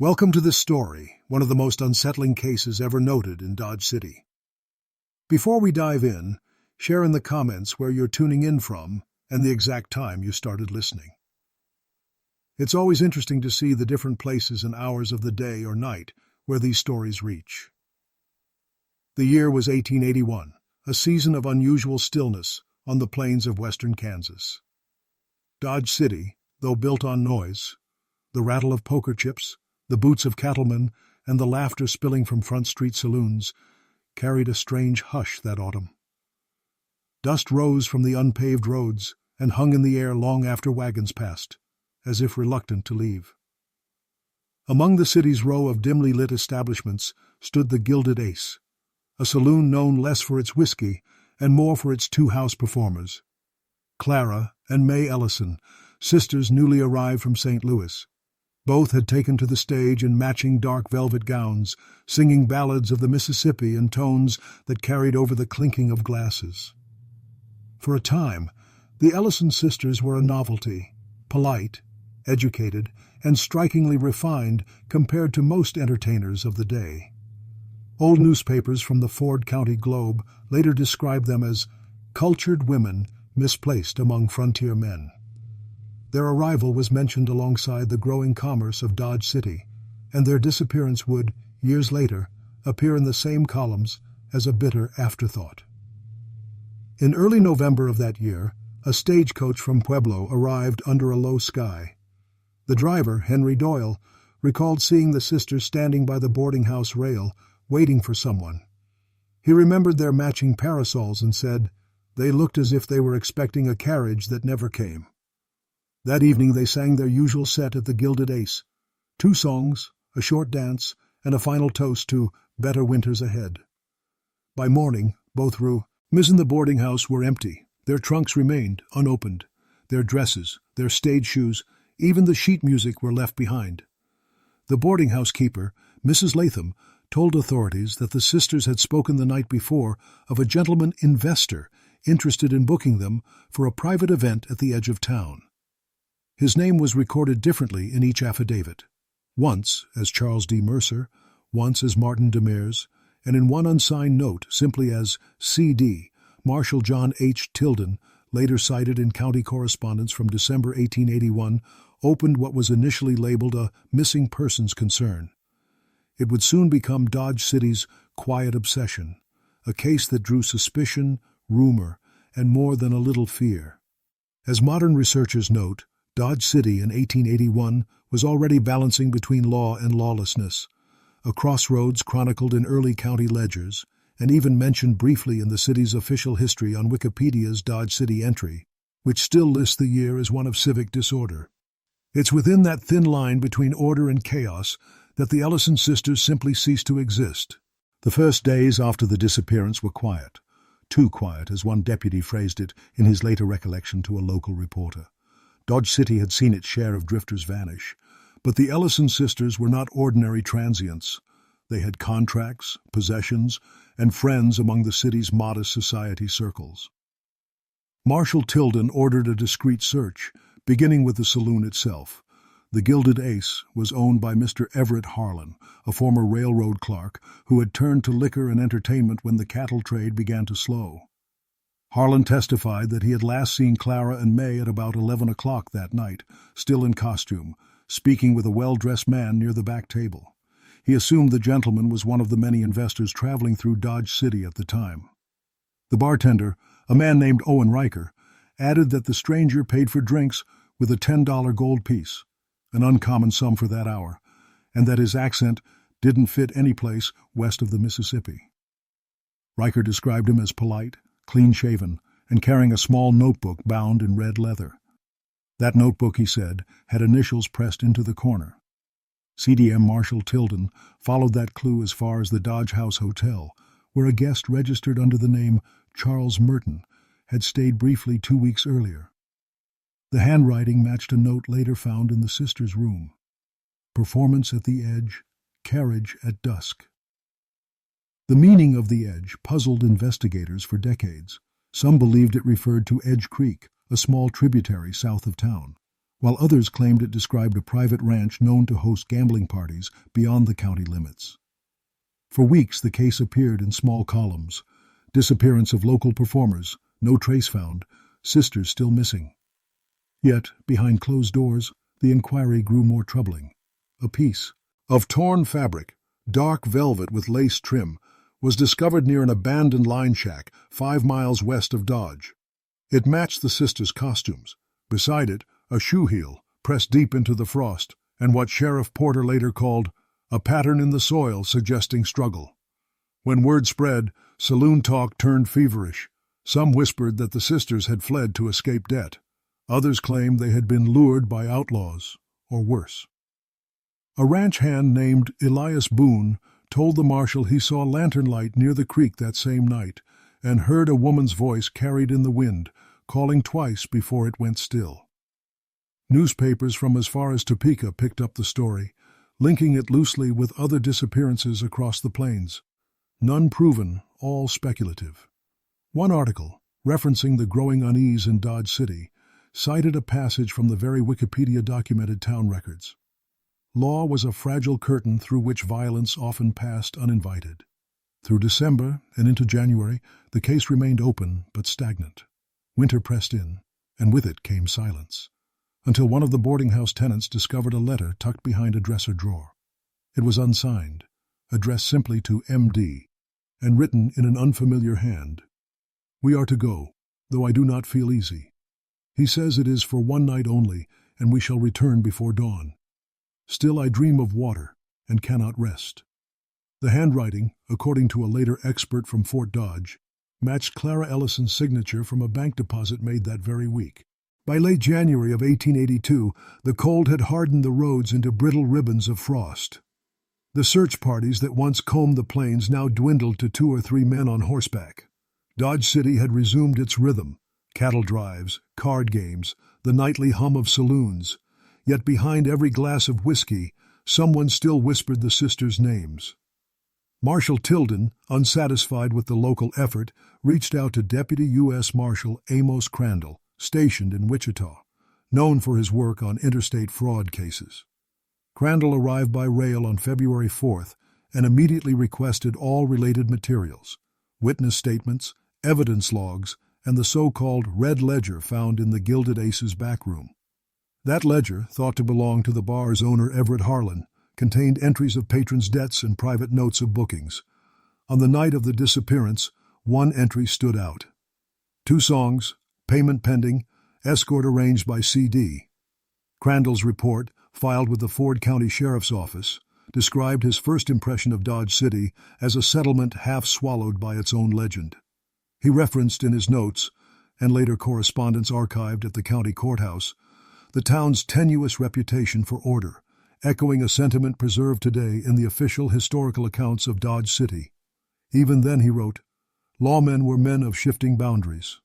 Welcome to this story, one of the most unsettling cases ever noted in Dodge City. Before we dive in, share in the comments where you're tuning in from and the exact time you started listening. It's always interesting to see the different places and hours of the day or night where these stories reach. The year was 1881, a season of unusual stillness on the plains of western Kansas. Dodge City, though built on noise, the rattle of poker chips, the boots of cattlemen, and the laughter spilling from Front Street saloons, carried a strange hush that autumn. Dust rose from the unpaved roads and hung in the air long after wagons passed, as if reluctant to leave. Among the city's row of dimly lit establishments stood the Gilded Ace, a saloon known less for its whiskey and more for its two house performers, Clara and May Ellison, sisters newly arrived from St. Louis. Both had taken to the stage in matching dark velvet gowns, singing ballads of the Mississippi in tones that carried over the clinking of glasses. For a time, the Ellison sisters were a novelty, polite, educated, and strikingly refined compared to most entertainers of the day. Old newspapers from the Ford County Globe later described them as cultured women misplaced among frontier men. Their arrival was mentioned alongside the growing commerce of Dodge City, and their disappearance would, years later, appear in the same columns as a bitter afterthought. In early November of that year, a stagecoach from Pueblo arrived under a low sky. The driver, Henry Doyle, recalled seeing the sisters standing by the boarding house rail, waiting for someone. He remembered their matching parasols and said, "They looked as if they were expecting a carriage that never came." That evening they sang their usual set at the Gilded Ace, 2 songs, a short dance, and a final toast to better winters ahead. By morning, both rooms in the boarding house were empty. Their trunks remained unopened. Their dresses, their stage shoes, even the sheet music were left behind. The boarding house keeper, Mrs. Latham, told authorities that the sisters had spoken the night before of a gentleman investor interested in booking them for a private event at the edge of town. His name was recorded differently in each affidavit, once as Charles D. Mercer, once as Martin Demers, and in one unsigned note simply as C.D., Marshal John H. Tilden, later cited in county correspondence from December 1881, opened what was initially labeled a missing persons concern. It would soon become Dodge City's quiet obsession, a case that drew suspicion, rumor, and more than a little fear. As modern researchers note, Dodge City in 1881 was already balancing between law and lawlessness, a crossroads chronicled in early county ledgers, and even mentioned briefly in the city's official history on Wikipedia's Dodge City entry, which still lists the year as one of civic disorder. It's within that thin line between order and chaos that the Ellison sisters simply ceased to exist. The first days after the disappearance were quiet, too quiet, as one deputy phrased it in his later recollection to a local reporter. Dodge City had seen its share of drifters vanish, but the Ellison sisters were not ordinary transients. They had contracts, possessions, and friends among the city's modest society circles. Marshal Tilden ordered a discreet search, beginning with the saloon itself. The Gilded Ace was owned by Mr. Everett Harlan, a former railroad clerk who had turned to liquor and entertainment when the cattle trade began to slow. Harlan testified that he had last seen Clara and May at about 11 o'clock that night, still in costume, speaking with a well-dressed man near the back table. He assumed the gentleman was one of the many investors traveling through Dodge City at the time. The bartender, a man named Owen Riker, added that the stranger paid for drinks with a $10 gold piece, an uncommon sum for that hour, and that his accent didn't fit any place west of the Mississippi. Riker described him as polite, clean-shaven, and carrying a small notebook bound in red leather. That notebook, he said, had initials pressed into the corner. CDM Marshal Tilden followed that clue as far as the Dodge House Hotel, where a guest registered under the name Charles Merton had stayed briefly 2 weeks earlier. The handwriting matched a note later found in the sisters' room. Performance at the Edge, carriage at dusk. The meaning of the Edge puzzled investigators for decades. Some believed it referred to Edge Creek, a small tributary south of town. while others claimed it described a private ranch known to host gambling parties beyond the county limits. For weeks the case appeared in small columns: disappearance of local performers, no trace found, sisters still missing. Yet, behind closed doors, the inquiry grew more troubling. A piece of torn fabric, dark velvet with lace trim, was discovered near an abandoned line shack 5 miles west of Dodge. It matched the sisters' costumes. Beside it, a shoe heel, pressed deep into the frost, and what Sheriff Porter later called a pattern in the soil suggesting struggle. When word spread, saloon talk turned feverish. Some whispered that the sisters had fled to escape debt. Others claimed they had been lured by outlaws, or worse. A ranch hand named Elias Boone told the marshal he saw lantern light near the creek that same night and heard a woman's voice carried in the wind, calling twice before it went still. Newspapers from as far as Topeka picked up the story, linking it loosely with other disappearances across the plains. None proven, all speculative. One article, referencing the growing unease in Dodge City, cited a passage from the very Wikipedia-documented town records. Law was a fragile curtain through which violence often passed uninvited. Through December and into January, the case remained open but stagnant. Winter pressed in, and with it came silence, until one of the boarding house tenants discovered a letter tucked behind a dresser drawer. It was unsigned, addressed simply to M.D., and written in an unfamiliar hand. "We are to go, though I do not feel easy. He says it is for one night only, and we shall return before dawn. Still I dream of water, and cannot rest." The handwriting, according to a later expert from Fort Dodge, matched Clara Ellison's signature from a bank deposit made that very week. By late January of 1882, the cold had hardened the roads into brittle ribbons of frost. The search parties that once combed the plains now dwindled to 2 or 3 men on horseback. Dodge City had resumed its rhythm: cattle drives, card games, the nightly hum of saloons. Yet behind every glass of whiskey, someone still whispered the sisters' names. Marshal Tilden, unsatisfied with the local effort, reached out to Deputy U.S. Marshal Amos Crandall, stationed in Wichita, known for his work on interstate fraud cases. Crandall arrived by rail on February 4th and immediately requested all related materials: witness statements, evidence logs, and the so-called Red Ledger found in the Gilded Ace's back room. That ledger, thought to belong to the bar's owner Everett Harlan, contained entries of patrons' debts and private notes of bookings. On the night of the disappearance, one entry stood out: 2 songs, payment pending, escort arranged by C.D. Crandall's report, filed with the Ford County Sheriff's Office, described his first impression of Dodge City as a settlement half swallowed by its own legend. He referenced in his notes, and later correspondence archived at the county courthouse, the town's tenuous reputation for order, echoing a sentiment preserved today in the official historical accounts of Dodge City. Even then, he wrote, lawmen were men of shifting boundaries.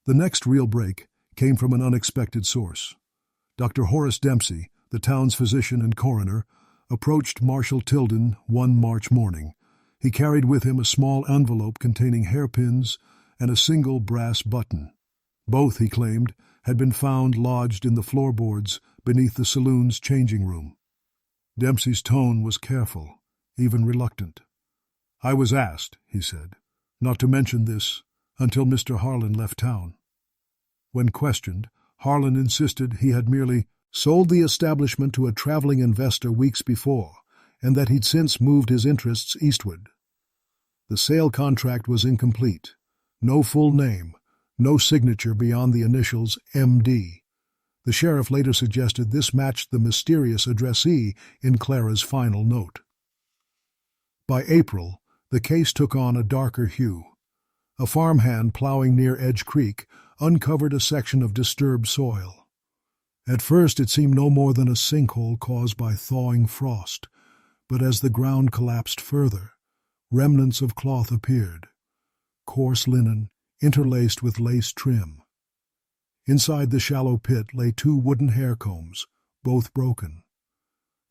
The next real break came from an unexpected source. Dr. Horace Dempsey, the town's physician and coroner, approached Marshal Tilden one March morning. He carried with him a small envelope containing hairpins and a single brass button. Both, he claimed, had been found lodged in the floorboards beneath the saloon's changing room. Dempsey's tone was careful, even reluctant. "I was asked," he said, "not to mention this until Mr. Harlan left town." When questioned, Harlan insisted he had merely sold the establishment to a traveling investor weeks before, and that he'd since moved his interests eastward. The sale contract was incomplete. No full name, no signature beyond the initials M.D. The sheriff later suggested this matched the mysterious addressee in Clara's final note. By April, the case took on a darker hue. A farmhand plowing near Edge Creek uncovered a section of disturbed soil. At first it seemed no more than a sinkhole caused by thawing frost, but as the ground collapsed further, remnants of cloth appeared, coarse linen interlaced with lace trim. Inside the shallow pit lay 2 wooden hair combs, both broken.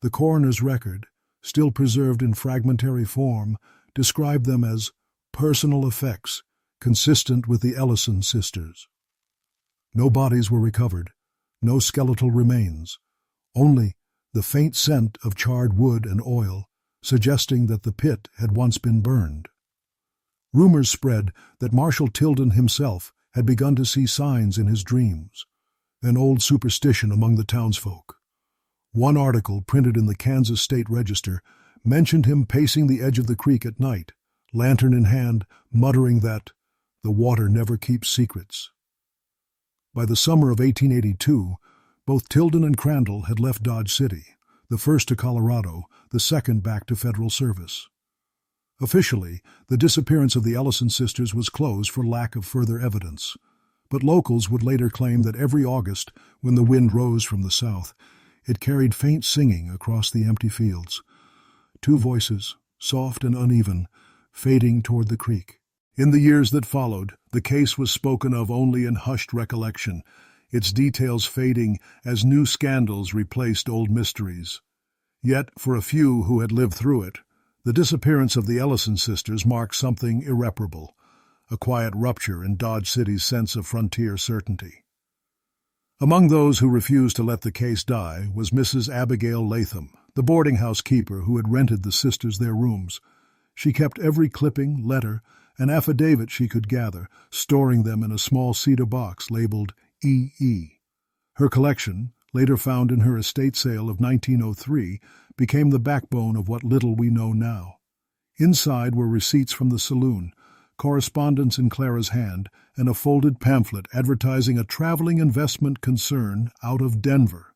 The coroner's record, still preserved in fragmentary form, described them as personal effects consistent with the Ellison sisters. No bodies were recovered, No skeletal remains, only the faint scent of charred wood and oil, suggesting that the pit had once been burned. Rumors spread that Marshal Tilden himself had begun to see signs in his dreams, an old superstition among the townsfolk. One article printed in the Kansas State Register mentioned him pacing the edge of the creek at night, lantern in hand, muttering that the water never keeps secrets. By the summer of 1882, both Tilden and Crandall had left Dodge City, the first to Colorado, the second back to federal service. Officially, the disappearance of the Ellison sisters was closed for lack of further evidence, but locals would later claim that every August, when the wind rose from the south, it carried faint singing across the empty fields. Two voices, soft and uneven, fading toward the creek. In the years that followed, the case was spoken of only in hushed recollection, its details fading as new scandals replaced old mysteries. Yet, for a few who had lived through it, the disappearance of the Ellison sisters marked something irreparable, a quiet rupture in Dodge City's sense of frontier certainty. Among those who refused to let the case die was Mrs. Abigail Latham, the boarding house keeper who had rented the sisters their rooms. She kept every clipping, letter, and affidavit she could gather, storing them in a small cedar box labeled E.E. Her collection, later found in her estate sale of 1903, became the backbone of what little we know now. Inside were receipts from the Saloon, correspondence in Clara's hand, and a folded pamphlet advertising a traveling investment concern out of Denver.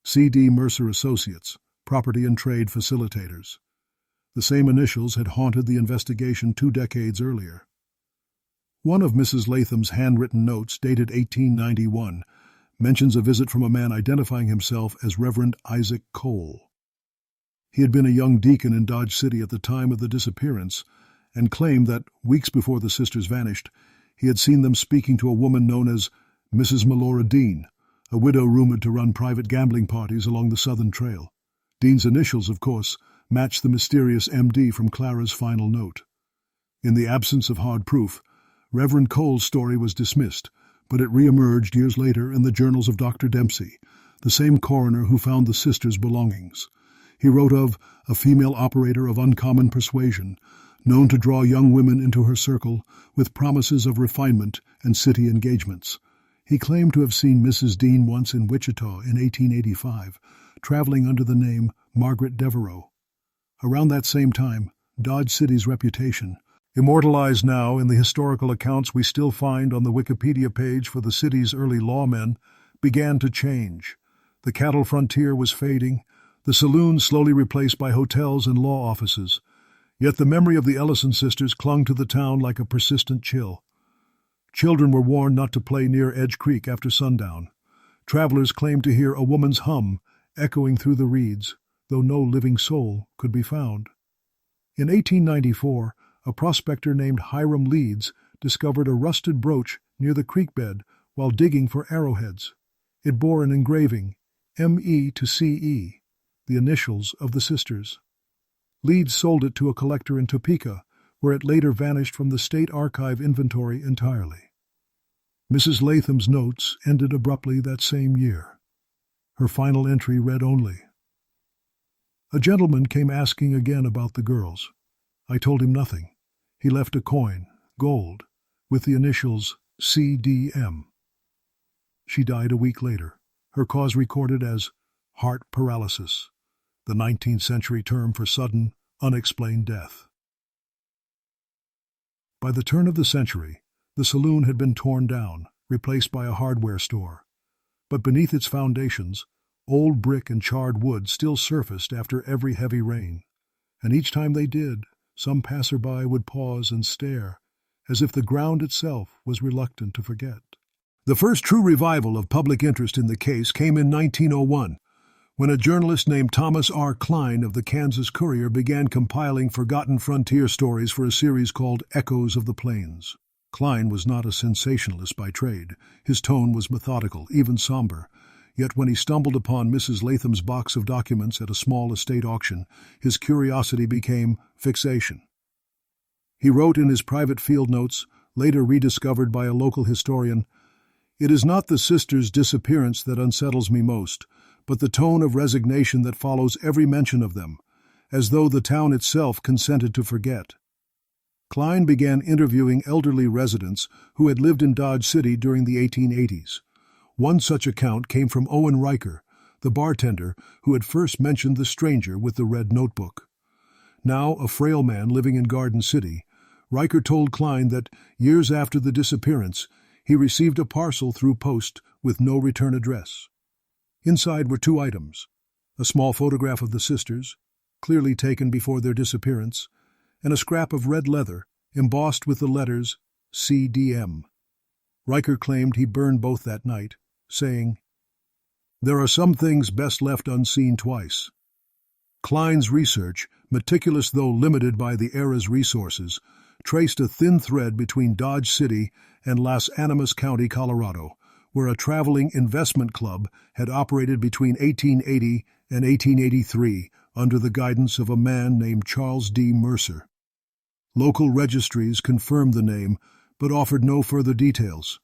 C.D. Mercer Associates, property and trade facilitators. The same initials had haunted the investigation 2 decades earlier. One of Mrs. Latham's handwritten notes, dated 1891, mentions a visit from a man identifying himself as Reverend Isaac Cole. He had been a young deacon in Dodge City at the time of the disappearance and claimed that, weeks before the sisters vanished, he had seen them speaking to a woman known as Mrs. Melora Dean, a widow rumored to run private gambling parties along the Southern Trail. Dean's initials, of course, matched the mysterious M.D. from Clara's final note. In the absence of hard proof, Reverend Cole's story was dismissed, but it re-emerged years later in the journals of Dr. Dempsey, the same coroner who found the sisters' belongings. He wrote of a female operator of uncommon persuasion, known to draw young women into her circle with promises of refinement and city engagements. He claimed to have seen Mrs. Dean once in Wichita in 1885, traveling under the name Margaret Devereaux. Around that same time, Dodge City's reputation, immortalized now in the historical accounts we still find on the Wikipedia page for the city's early lawmen, began to change. The cattle frontier was fading, the saloon slowly replaced by hotels and law offices. Yet the memory of the Ellison sisters clung to the town like a persistent chill. Children were warned not to play near Edge Creek after sundown. Travelers claimed to hear a woman's hum echoing through the reeds, though no living soul could be found. In 1894, a prospector named Hiram Leeds discovered a rusted brooch near the creek bed while digging for arrowheads. It bore an engraving, M.E. to C.E., the initials of the sisters. Leeds sold it to a collector in Topeka, where it later vanished from the State Archive inventory entirely. Mrs. Latham's notes ended abruptly that same year. Her final entry read only, "A gentleman came asking again about the girls. I told him nothing. He left a coin, gold, with the initials C.D.M. She died a week later, her cause recorded as heart paralysis, the 19th century term for sudden, unexplained death. By the turn of the century, the saloon had been torn down, replaced by a hardware store. But beneath its foundations, old brick and charred wood still surfaced after every heavy rain, and each time they did, some passerby would pause and stare, as if the ground itself was reluctant to forget. The first true revival of public interest in the case came in 1901, when a journalist named Thomas R. Klein of the Kansas Courier began compiling forgotten frontier stories for a series called Echoes of the Plains. Klein was not a sensationalist by trade. His tone was methodical, even somber. Yet when he stumbled upon Mrs. Latham's box of documents at a small estate auction, his curiosity became fixation. He wrote in his private field notes, later rediscovered by a local historian, It is not the sisters' disappearance that unsettles me most, but the tone of resignation that follows every mention of them, as though the town itself consented to forget. Klein began interviewing elderly residents who had lived in Dodge City during the 1880s. One such account came from Owen Riker, the bartender who had first mentioned the stranger with the red notebook. Now a frail man living in Garden City, Riker told Klein that years after the disappearance, he received a parcel through post with no return address. Inside were 2 items: a small photograph of the sisters, clearly taken before their disappearance, and a scrap of red leather embossed with the letters CDM. Riker claimed he burned both that night, saying, "There are some things best left unseen twice." Klein's research, meticulous though limited by the era's resources, traced a thin thread between Dodge City and Las Animas County, Colorado, where a traveling investment club had operated between 1880 and 1883 under the guidance of a man named Charles D. Mercer. Local registries confirmed the name, but offered no further details.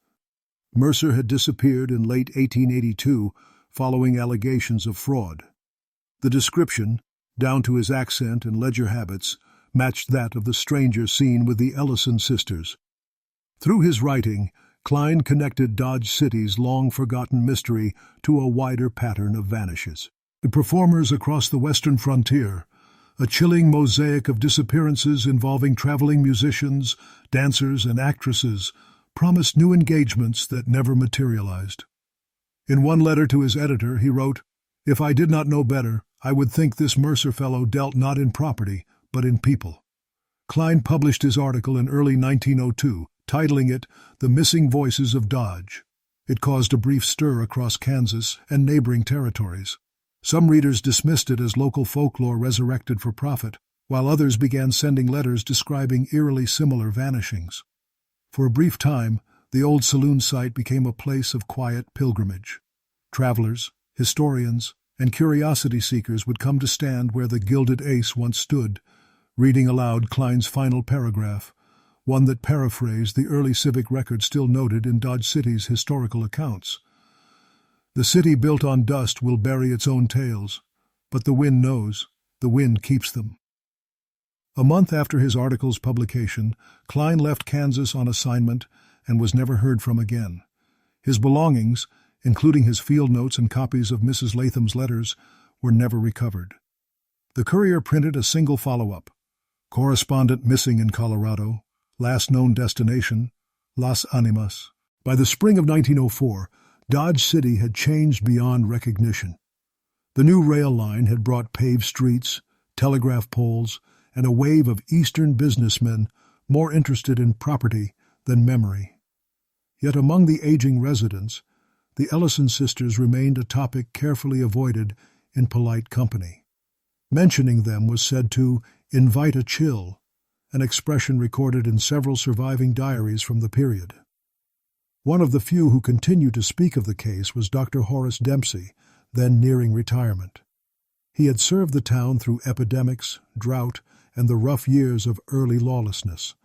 Mercer had disappeared in late 1882 following allegations of fraud. The description, down to his accent and ledger habits, matched that of the stranger seen with the Ellison sisters. Through his writing, Klein connected Dodge City's long-forgotten mystery to a wider pattern of vanishes. The performers across the western frontier, a chilling mosaic of disappearances involving traveling musicians, dancers, and actresses, promised new engagements that never materialized. In one letter to his editor, he wrote, "If I did not know better, I would think this Mercer fellow dealt not in property, but in people." Klein published his article in early 1902, titling it "The Missing Voices of Dodge." It caused a brief stir across Kansas and neighboring territories. Some readers dismissed it as local folklore resurrected for profit, while others began sending letters describing eerily similar vanishings. For a brief time, the old Saloon site became a place of quiet pilgrimage. Travelers, historians, and curiosity seekers would come to stand where the Gilded Ace once stood, reading aloud Klein's final paragraph, one that paraphrased the early civic record still noted in Dodge City's historical accounts. "The city built on dust will bury its own tales, but the wind knows, the wind keeps them." A month after his article's publication, Klein left Kansas on assignment and was never heard from again. His belongings, including his field notes and copies of Mrs. Latham's letters, were never recovered. The Courier printed a single follow-up: "Correspondent missing in Colorado. Last known destination, Las Animas." By the spring of 1904, Dodge City had changed beyond recognition. The new rail line had brought paved streets, telegraph poles, and a wave of Eastern businessmen more interested in property than memory. Yet among the aging residents, the Ellison sisters remained a topic carefully avoided in polite company. Mentioning them was said to invite a chill, an expression recorded in several surviving diaries from the period. One of the few who continued to speak of the case was Dr. Horace Dempsey, then nearing retirement. He had served the town through epidemics, drought, and the rough years of early lawlessness,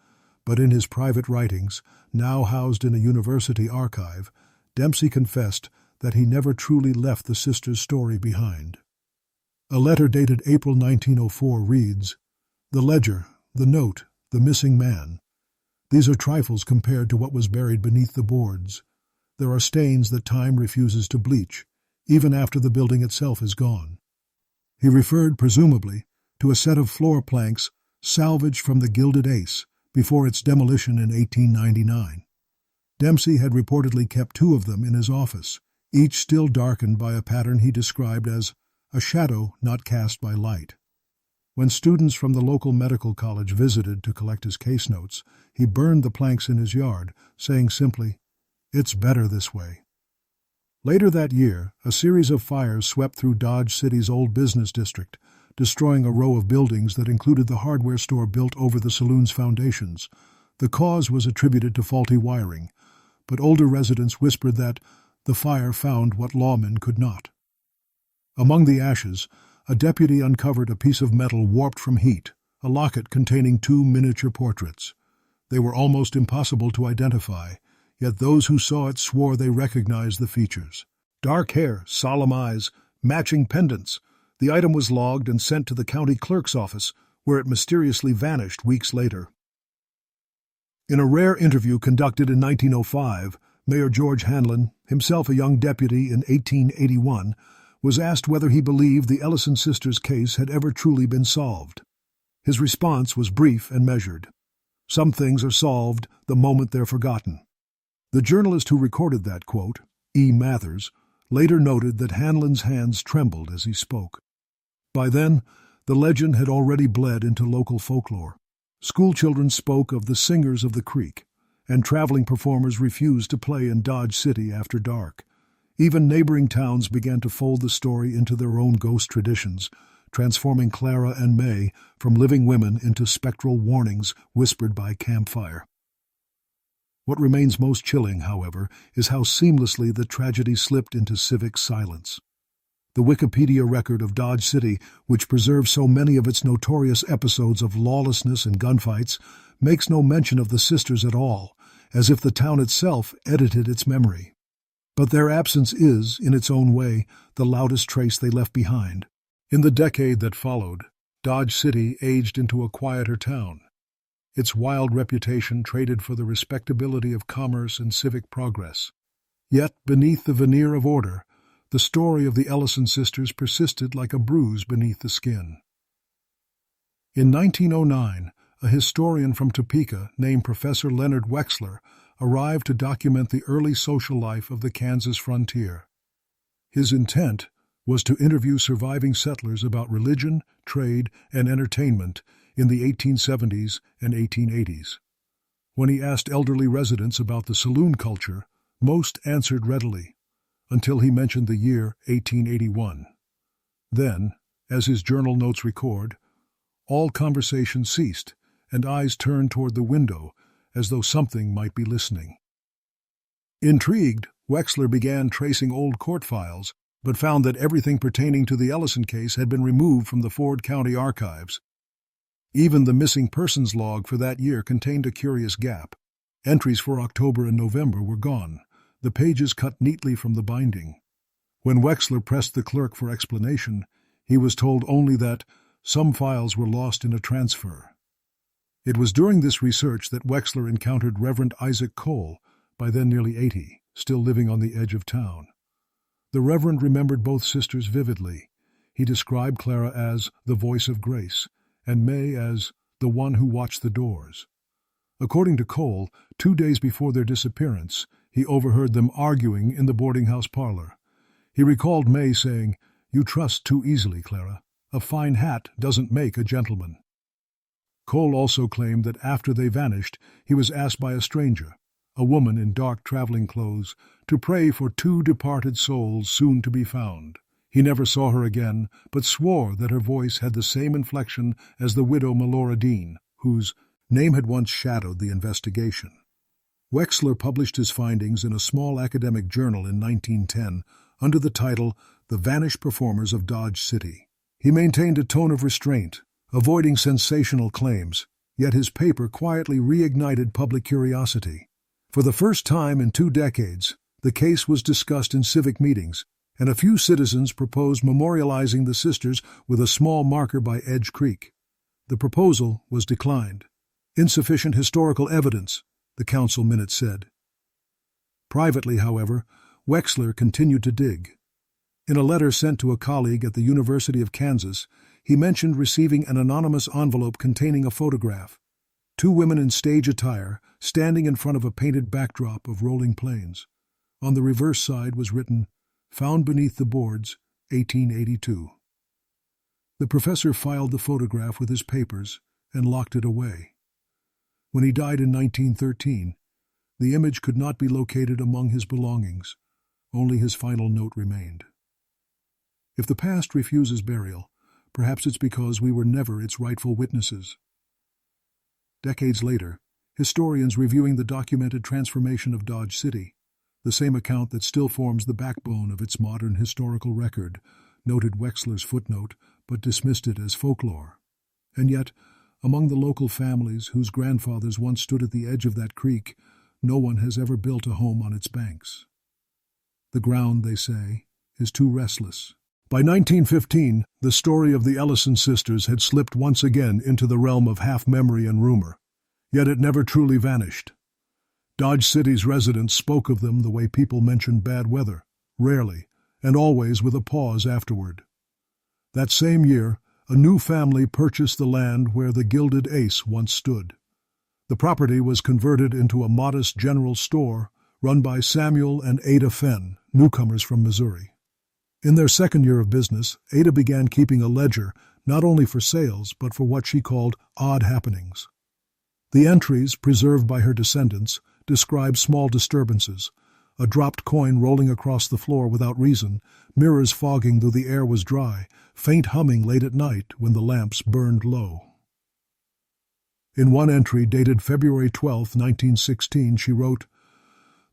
but in his private writings, now housed in a university archive, Dempsey confessed that he never truly left the sisters' story behind. A letter dated April 1904 reads, "The ledger, the note, the missing man. These are trifles compared to what was buried beneath the boards. There are stains that time refuses to bleach, even after the building itself is gone." He referred, presumably, to a set of floor planks salvaged from the Gilded Ace before its demolition in 1899. Dempsey had reportedly kept 2 of them in his office, each still darkened by a pattern he described as a shadow not cast by light. When students from the local medical college visited to collect his case notes, he burned the planks in his yard, saying simply, "It's better this way." Later that year, a series of fires swept through Dodge City's old business district, destroying a row of buildings that included the hardware store built over the saloon's foundations. The cause was attributed to faulty wiring, but older residents whispered that the fire found what lawmen could not. Among the ashes, a deputy uncovered a piece of metal warped from heat, a locket containing 2 miniature portraits. They were almost impossible to identify, yet those who saw it swore they recognized the features. Dark hair, solemn eyes, matching pendants. The item was logged and sent to the county clerk's office, where it mysteriously vanished weeks later. In a rare interview conducted in 1905, Mayor George Hanlon, himself a young deputy in 1881, was asked whether he believed the Ellison sisters' case had ever truly been solved. His response was brief and measured. Some things are solved the moment they're forgotten. The journalist who recorded that quote, E. Mathers, later noted that Hanlon's hands trembled as he spoke. By then, the legend had already bled into local folklore. Schoolchildren spoke of the Singers of the Creek, and traveling performers refused to play in Dodge City after dark. Even neighboring towns began to fold the story into their own ghost traditions, transforming Clara and May from living women into spectral warnings whispered by campfire. What remains most chilling, however, is how seamlessly the tragedy slipped into civic silence. The Wikipedia record of Dodge City, which preserves so many of its notorious episodes of lawlessness and gunfights, makes no mention of the sisters at all, as if the town itself edited its memory. But their absence is, in its own way, the loudest trace they left behind. In the decade that followed, Dodge City aged into a quieter town. Its wild reputation traded for the respectability of commerce and civic progress. Yet, beneath the veneer of order, the story of the Ellison sisters persisted like a bruise beneath the skin. In 1909, a historian from Topeka named Professor Leonard Wexler arrived to document the early social life of the Kansas frontier. His intent was to interview surviving settlers about religion, trade, and entertainment in the 1870s and 1880s. When he asked elderly residents about the saloon culture, most answered readily, until he mentioned the year 1881. Then, as his journal notes record, all conversation ceased, and eyes turned toward the window as though something might be listening. Intrigued, Wexler began tracing old court files, but found that everything pertaining to the Ellison case had been removed from the Ford County archives. Even the missing persons log for that year contained a curious gap. Entries for October and November were gone, the pages cut neatly from the binding. When Wexler pressed the clerk for explanation, he was told only that some files were lost in a transfer. It was during this research that Wexler encountered Reverend Isaac Cole, by then nearly 80, still living on the edge of town. The Reverend remembered both sisters vividly. He described Clara as the voice of grace, and May as the one who watched the doors. According to Cole, 2 days before their disappearance, he overheard them arguing in the boarding-house parlor. He recalled May saying, "You trust too easily, Clara. A fine hat doesn't make a gentleman." Cole also claimed that after they vanished, he was asked by a stranger, a woman in dark traveling clothes, to pray for 2 departed souls soon to be found. He never saw her again, but swore that her voice had the same inflection as the widow Melora Dean, whose name had once shadowed the investigation. Wexler published his findings in a small academic journal in 1910 under the title The Vanished Performers of Dodge City. He maintained a tone of restraint, avoiding sensational claims, yet his paper quietly reignited public curiosity. For the first time in 2 decades, the case was discussed in civic meetings, and a few citizens proposed memorializing the sisters with a small marker by Edge Creek. The proposal was declined. Insufficient historical evidence, the council minutes said. Privately, however, Wexler continued to dig. In a letter sent to a colleague at the University of Kansas, he mentioned receiving an anonymous envelope containing a photograph. 2 women in stage attire, standing in front of a painted backdrop of rolling plains. On the reverse side was written, "Found beneath the boards, 1882. The professor filed the photograph with his papers and locked it away. When he died in 1913, the image could not be located among his belongings. Only his final note remained. If the past refuses burial, perhaps it's because we were never its rightful witnesses. Decades later, historians reviewing the documented transformation of Dodge City, the same account that still forms the backbone of its modern historical record, noted Wexler's footnote, but dismissed it as folklore. And yet, among the local families whose grandfathers once stood at the edge of that creek, no one has ever built a home on its banks. The ground, they say, is too restless. By 1915, the story of the Ellison sisters had slipped once again into the realm of half-memory and rumor, yet it never truly vanished. Dodge City's residents spoke of them the way people mention bad weather, rarely, and always with a pause afterward. That same year, a new family purchased the land where the Gilded Ace once stood. The property was converted into a modest general store run by Samuel and Ada Fenn, newcomers from Missouri. In their second year of business, Ada began keeping a ledger not only for sales but for what she called odd happenings. The entries, preserved by her descendants, describe small disturbances, a dropped coin rolling across the floor without reason, mirrors fogging though the air was dry, faint humming late at night when the lamps burned low. In one entry dated February 12, 1916, she wrote,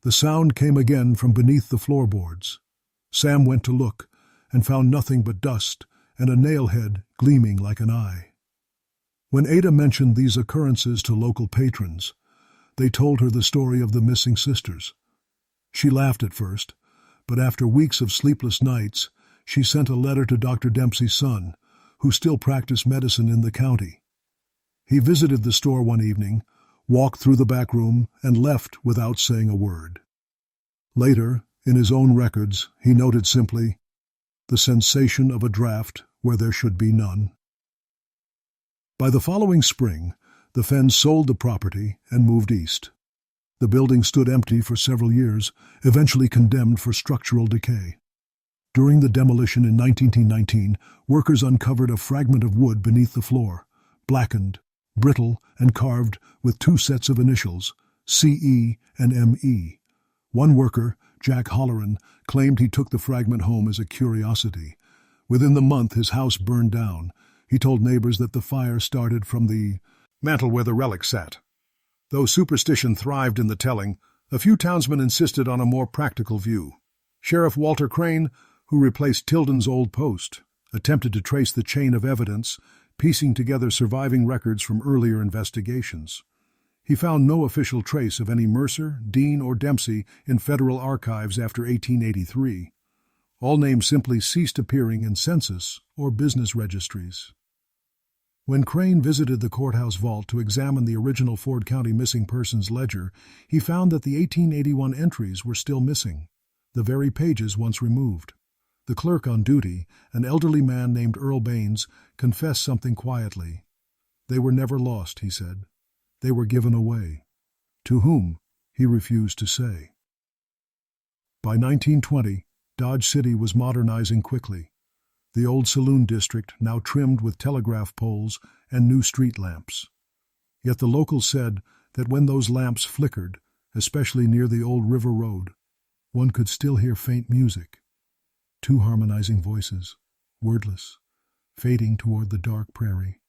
"The sound came again from beneath the floorboards. Sam went to look, and found nothing but dust and a nail-head gleaming like an eye." When Ada mentioned these occurrences to local patrons, they told her the story of the missing sisters. She laughed at first, but after weeks of sleepless nights, she sent a letter to Dr. Dempsey's son, who still practiced medicine in the county. He visited the store one evening, walked through the back room, and left without saying a word. Later, in his own records, he noted simply, "The sensation of a draft where there should be none." By the following spring, the Fenns sold the property and moved east. The building stood empty for several years, eventually condemned for structural decay. During the demolition in 1919, workers uncovered a fragment of wood beneath the floor, blackened, brittle, and carved with two sets of initials, CE and ME. One worker, Jack Holleran, claimed he took the fragment home as a curiosity. Within the month, his house burned down. He told neighbors that the fire started from the mantel where the relic sat. Though superstition thrived in the telling, a few townsmen insisted on a more practical view. Sheriff Walter Crane, who replaced Tilden's old post, attempted to trace the chain of evidence, piecing together surviving records from earlier investigations. He found no official trace of any Mercer, Dean, or Dempsey in federal archives after 1883. All names simply ceased appearing in census or business registries. When Crane visited the courthouse vault to examine the original Ford County Missing Persons ledger, he found that the 1881 entries were still missing, the very pages once removed. The clerk on duty, an elderly man named Earl Baines, confessed something quietly. They were never lost, he said. They were given away. To whom, he refused to say. By 1920, Dodge City was modernizing quickly. The old Saloon district now trimmed with telegraph poles and new street lamps. Yet the locals said that when those lamps flickered, especially near the old river road, one could still hear faint music. Two harmonizing voices, wordless, fading toward the dark prairie.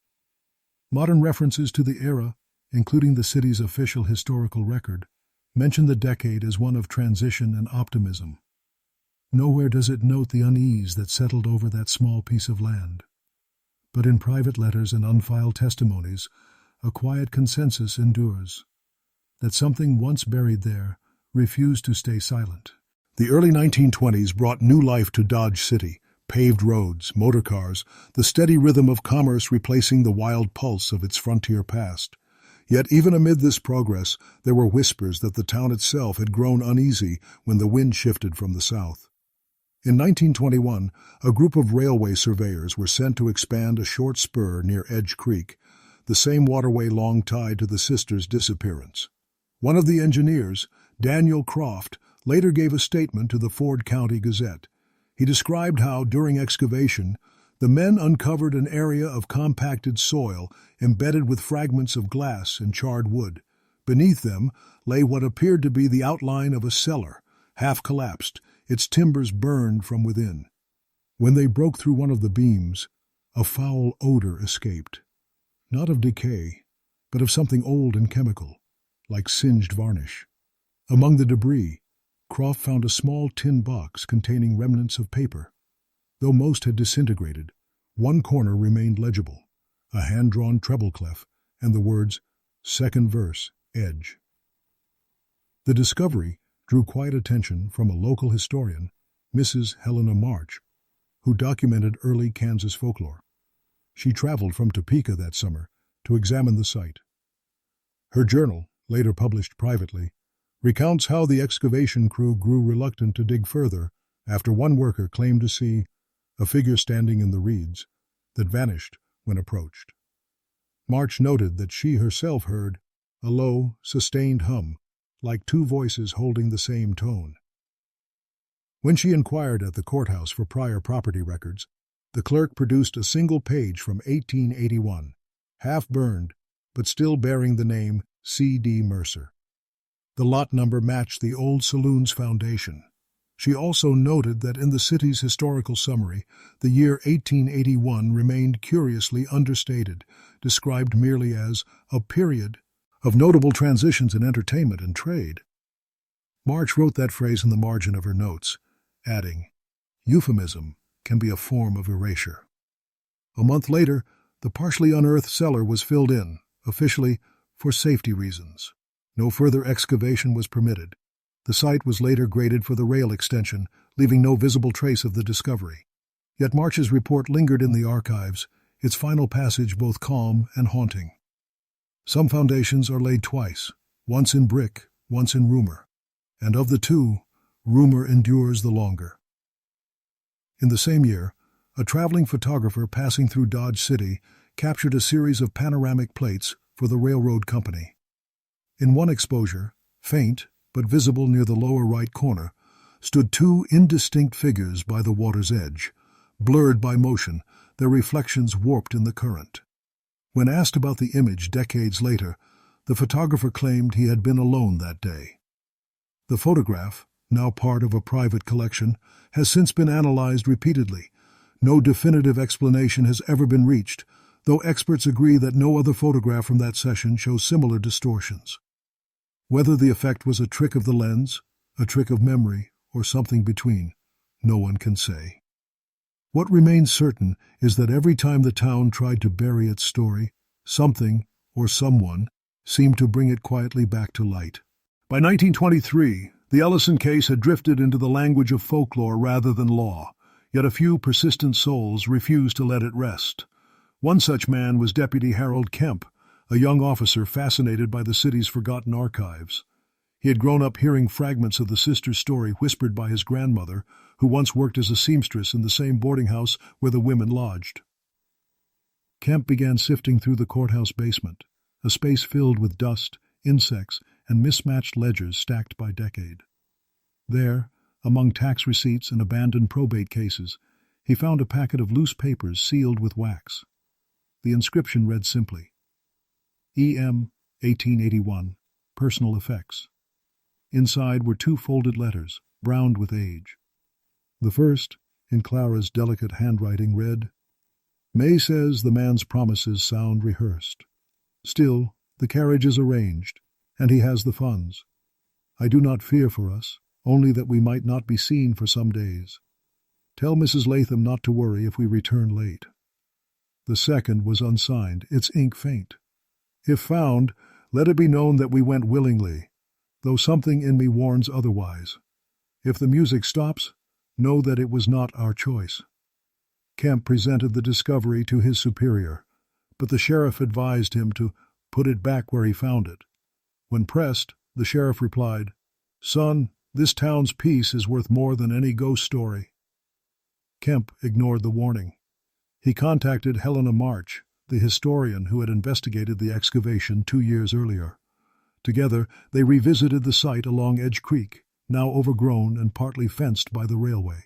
Modern references to the era, including the city's official historical record, mention the decade as one of transition and optimism. Nowhere does it note the unease that settled over that small piece of land. But in private letters and unfiled testimonies, a quiet consensus endures, that something once buried there refused to stay silent. The early 1920s brought new life to Dodge City, paved roads, motor cars, the steady rhythm of commerce replacing the wild pulse of its frontier past. Yet even amid this progress, there were whispers that the town itself had grown uneasy when the wind shifted from the south. In 1921, a group of railway surveyors were sent to expand a short spur near Edge Creek, the same waterway long tied to the sisters' disappearance. One of the engineers, Daniel Croft, later gave a statement to the Ford County Gazette. He described how, during excavation, the men uncovered an area of compacted soil embedded with fragments of glass and charred wood. Beneath them lay what appeared to be the outline of a cellar, half collapsed, its timbers burned from within. When they broke through one of the beams, a foul odor escaped, not of decay, but of something old and chemical, like singed varnish. Among the debris, Croft found a small tin box containing remnants of paper. Though most had disintegrated, one corner remained legible, a hand-drawn treble clef, and the words, "Second verse, Edge." The discovery drew quiet attention from a local historian, Mrs. Helena March, who documented early Kansas folklore. She traveled from Topeka that summer to examine the site. Her journal, later published privately, recounts how the excavation crew grew reluctant to dig further after one worker claimed to see a figure standing in the reeds that vanished when approached. March noted that she herself heard a low, sustained hum, like two voices holding the same tone. When she inquired at the courthouse for prior property records, the clerk produced a single page from 1881, half burned, but still bearing the name C.D. Mercer. The lot number matched the old saloon's foundation. She also noted that in the city's historical summary, the year 1881 remained curiously understated, described merely as a period of notable transitions in entertainment and trade. March wrote that phrase in the margin of her notes, adding, "Euphemism can be a form of erasure." A month later, the partially unearthed cellar was filled in, officially for safety reasons. No further excavation was permitted. The site was later graded for the rail extension, leaving no visible trace of the discovery. Yet March's report lingered in the archives, its final passage both calm and haunting. Some foundations are laid twice, once in brick, once in rumor, and of the two, rumor endures the longer. In the same year, a traveling photographer passing through Dodge City captured a series of panoramic plates for the railroad company. In one exposure, faint but visible near the lower right corner, stood two indistinct figures by the water's edge, blurred by motion, their reflections warped in the current. When asked about the image decades later, the photographer claimed he had been alone that day. The photograph, now part of a private collection, has since been analyzed repeatedly. No definitive explanation has ever been reached, though experts agree that no other photograph from that session shows similar distortions. Whether the effect was a trick of the lens, a trick of memory, or something between, no one can say. What remains certain is that every time the town tried to bury its story, something, or someone, seemed to bring it quietly back to light. By 1923, the Ellison case had drifted into the language of folklore rather than law, yet a few persistent souls refused to let it rest. One such man was Deputy Harold Kemp, a young officer fascinated by the city's forgotten archives. He had grown up hearing fragments of the sister's story whispered by his grandmother, who once worked as a seamstress in the same boarding house where the women lodged. Kemp began sifting through the courthouse basement, a space filled with dust, insects, and mismatched ledgers stacked by decade. There, among tax receipts and abandoned probate cases, he found a packet of loose papers sealed with wax. The inscription read simply, E.M. 1881, Personal Effects. Inside were two folded letters, browned with age. The first, in Clara's delicate handwriting, read, May says the man's promises sound rehearsed. Still, the carriage is arranged, and he has the funds. I do not fear for us, only that we might not be seen for some days. Tell Mrs. Latham not to worry if we return late. The second was unsigned, its ink faint. If found, let it be known that we went willingly, though something in me warns otherwise. If the music stops, know that it was not our choice. Kemp presented the discovery to his superior, but the sheriff advised him to put it back where he found it. When pressed, the sheriff replied, Son, this town's peace is worth more than any ghost story. Kemp ignored the warning. He contacted Helena March, the historian who had investigated the excavation 2 years earlier. Together, they revisited the site along Edge Creek, now overgrown and partly fenced by the railway.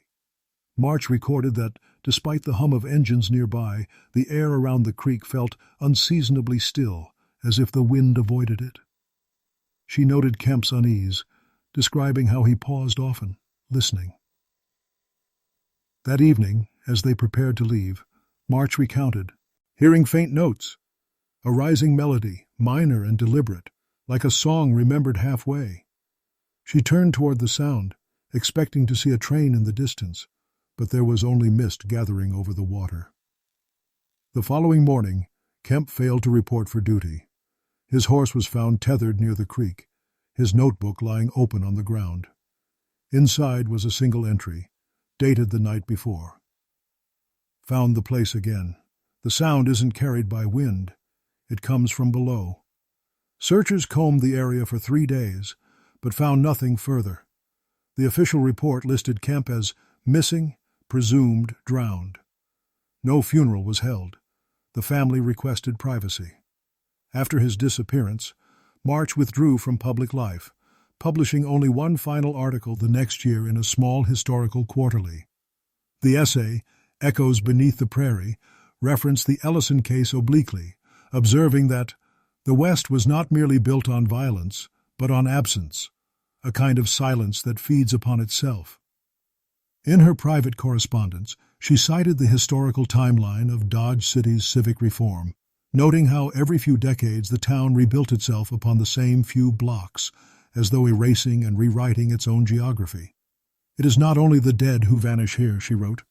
March recorded that, despite the hum of engines nearby, the air around the creek felt unseasonably still, as if the wind avoided it. She noted Kemp's unease, describing how he paused often, listening. That evening, as they prepared to leave, March recounted, hearing faint notes, a rising melody, minor and deliberate, like a song remembered halfway. She turned toward the sound, expecting to see a train in the distance, but there was only mist gathering over the water. The following morning, Kemp failed to report for duty. His horse was found tethered near the creek, his notebook lying open on the ground. Inside was a single entry, dated the night before. Found the place again. The sound isn't carried by wind. It comes from below. Searchers combed the area for 3 days, but found nothing further. The official report listed Kemp as missing, presumed drowned. No funeral was held. The family requested privacy. After his disappearance, March withdrew from public life, publishing only one final article the next year in a small historical quarterly. The essay, Echoes Beneath the Prairie, referenced the Ellison case obliquely, observing that the West was not merely built on violence, but on absence, a kind of silence that feeds upon itself. In her private correspondence, she cited the historical timeline of Dodge City's civic reform, noting how every few decades the town rebuilt itself upon the same few blocks, as though erasing and rewriting its own geography. "It is not only the dead who vanish here," she wrote.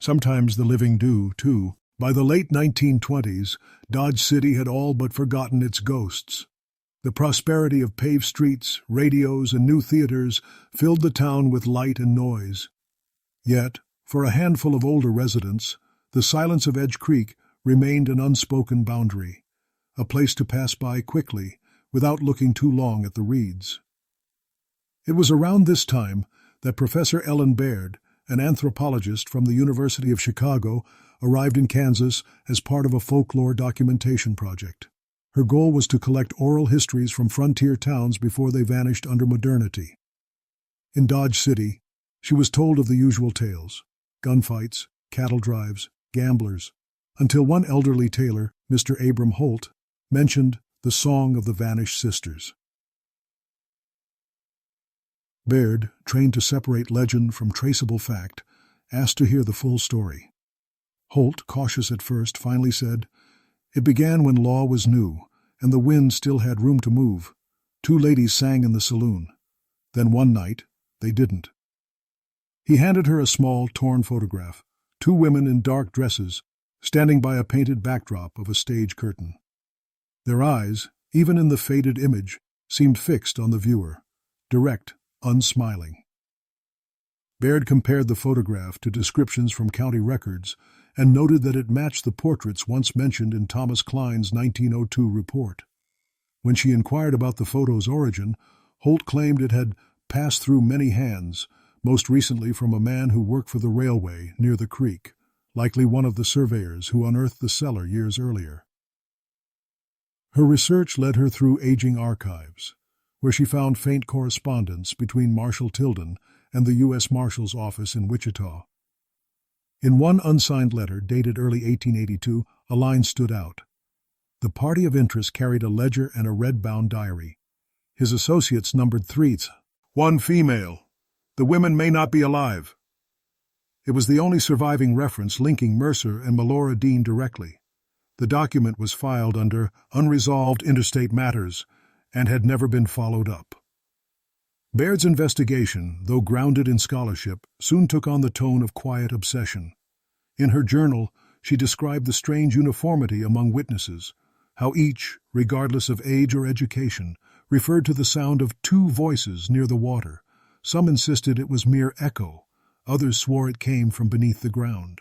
"Sometimes the living do, too." By the late 1920s, Dodge City had all but forgotten its ghosts. The prosperity of paved streets, radios, and new theaters filled the town with light and noise. Yet, for a handful of older residents, the silence of Edge Creek remained an unspoken boundary, a place to pass by quickly without looking too long at the reeds. It was around this time that Professor Ellen Baird, an anthropologist from the University of Chicago, arrived in Kansas as part of a folklore documentation project. Her goal was to collect oral histories from frontier towns before they vanished under modernity. In Dodge City, she was told of the usual tales: gunfights, cattle drives, gamblers, until one elderly tailor, Mr. Abram Holt, mentioned the Song of the Vanished Sisters. Baird, trained to separate legend from traceable fact, asked to hear the full story. Holt, cautious at first, finally said, "It began when law was new, and the wind still had room to move. 2 ladies sang in the saloon. Then one night, they didn't." He handed her a small, torn photograph, 2 women in dark dresses, standing by a painted backdrop of a stage curtain. Their eyes, even in the faded image, seemed fixed on the viewer, direct, unsmiling. Baird compared the photograph to descriptions from county records and noted that it matched the portraits once mentioned in Thomas Klein's 1902 report. When she inquired about the photo's origin, Holt claimed it had passed through many hands, most recently from a man who worked for the railway near the creek, likely one of the surveyors who unearthed the cellar years earlier. Her research led her through aging archives, where she found faint correspondence between Marshal Tilden and the U.S. Marshal's office in Wichita. In one unsigned letter dated early 1882, a line stood out. The party of interest carried a ledger and a red-bound diary. His associates numbered 3, 1 female. The women may not be alive. It was the only surviving reference linking Mercer and Melora Dean directly. The document was filed under Unresolved Interstate Matters and had never been followed up. Baird's investigation, though grounded in scholarship, soon took on the tone of quiet obsession. In her journal, she described the strange uniformity among witnesses, how each, regardless of age or education, referred to the sound of 2 voices near the water. Some insisted it was mere echo, others swore it came from beneath the ground.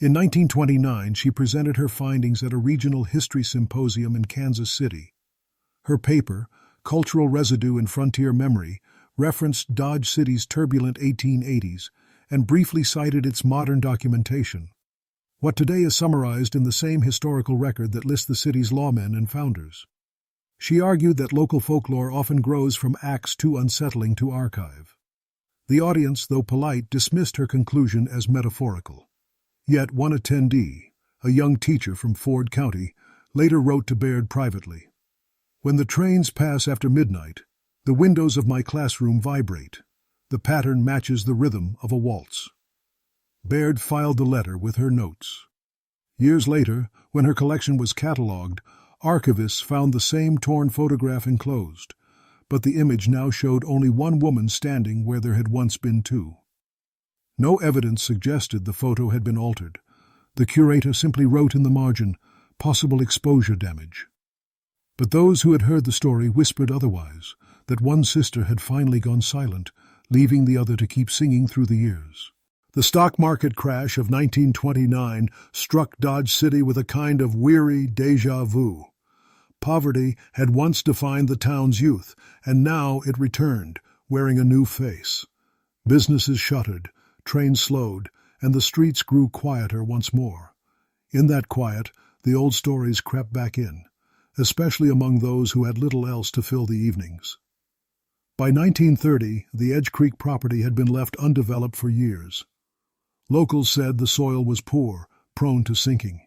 In 1929, she presented her findings at a regional history symposium in Kansas City. Her paper, Cultural Residue in Frontier Memory, referenced Dodge City's turbulent 1880s and briefly cited its modern documentation, what today is summarized in the same historical record that lists the city's lawmen and founders. She argued that local folklore often grows from acts too unsettling to archive. The audience, though polite, dismissed her conclusion as metaphorical. Yet one attendee, a young teacher from Ford County, later wrote to Baird privately, "When the trains pass after midnight, the windows of my classroom vibrate. The pattern matches the rhythm of a waltz." Baird filed the letter with her notes. Years later, when her collection was catalogued, archivists found the same torn photograph enclosed, but the image now showed only one woman standing where there had once been 2. No evidence suggested the photo had been altered. The curator simply wrote in the margin, "Possible exposure damage." But those who had heard the story whispered otherwise, that one sister had finally gone silent, leaving the other to keep singing through the years. The stock market crash of 1929 struck Dodge City with a kind of weary déjà vu. Poverty had once defined the town's youth, and now it returned, wearing a new face. Businesses shuttered, trains slowed, and the streets grew quieter once more. In that quiet, the old stories crept back in, especially among those who had little else to fill the evenings. By 1930, the Edge Creek property had been left undeveloped for years. Locals said the soil was poor, prone to sinking.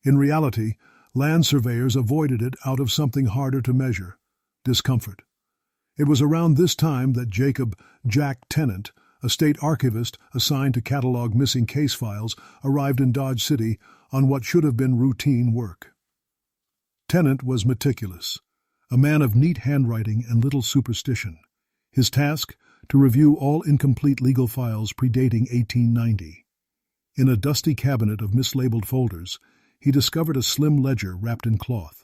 In reality, land surveyors avoided it out of something harder to measure: discomfort. It was around this time that Jack Tennant, a state archivist assigned to catalog missing case files, arrived in Dodge City on what should have been routine work. Tennant was meticulous, a man of neat handwriting and little superstition. His task, to review all incomplete legal files predating 1890. In a dusty cabinet of mislabeled folders, he discovered a slim ledger wrapped in cloth.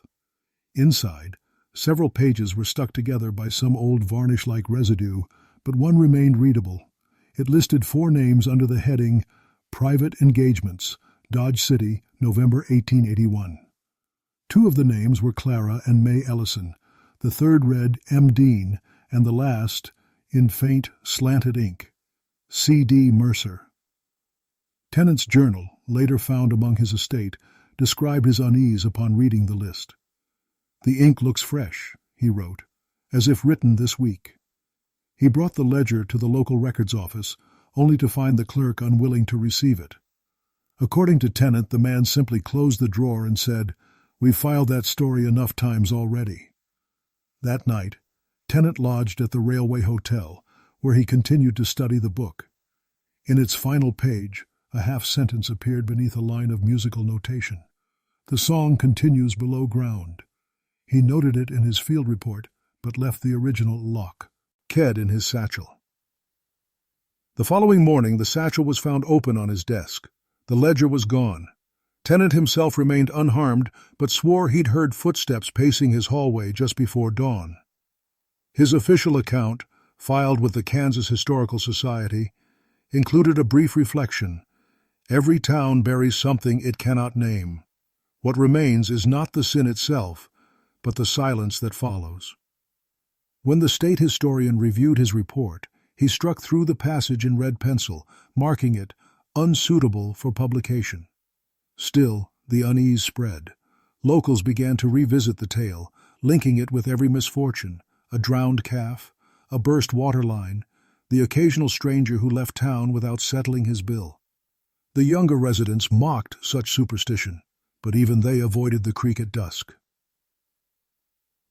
Inside, several pages were stuck together by some old varnish-like residue, but one remained readable. It listed 4 names under the heading Private Engagements, Dodge City, November 1881. 2 of the names were Clara and May Ellison. The third read M. Dean, and the last, in faint, slanted ink, C.D. Mercer. Tennant's journal, later found among his estate, described his unease upon reading the list. "The ink looks fresh," he wrote, "as if written this week." He brought the ledger to the local records office, only to find the clerk unwilling to receive it. According to Tennant, the man simply closed the drawer and said, "We've filed that story enough times already." That night, Tennant lodged at the Railway Hotel, where he continued to study the book. In its final page, a half-sentence appeared beneath a line of musical notation. "The song continues below ground." He noted it in his field report, but left the original lock, Ked, in his satchel. The following morning, the satchel was found open on his desk. The ledger was gone. Tennant himself remained unharmed, but swore he'd heard footsteps pacing his hallway just before dawn. His official account, filed with the Kansas Historical Society, included a brief reflection: "Every town buries something it cannot name. What remains is not the sin itself, but the silence that follows." When the state historian reviewed his report, he struck through the passage in red pencil, marking it unsuitable for publication. Still, the unease spread. Locals began to revisit the tale, linking it with every misfortune: a drowned calf, a burst water line, the occasional stranger who left town without settling his bill. The younger residents mocked such superstition, but even they avoided the creek at dusk.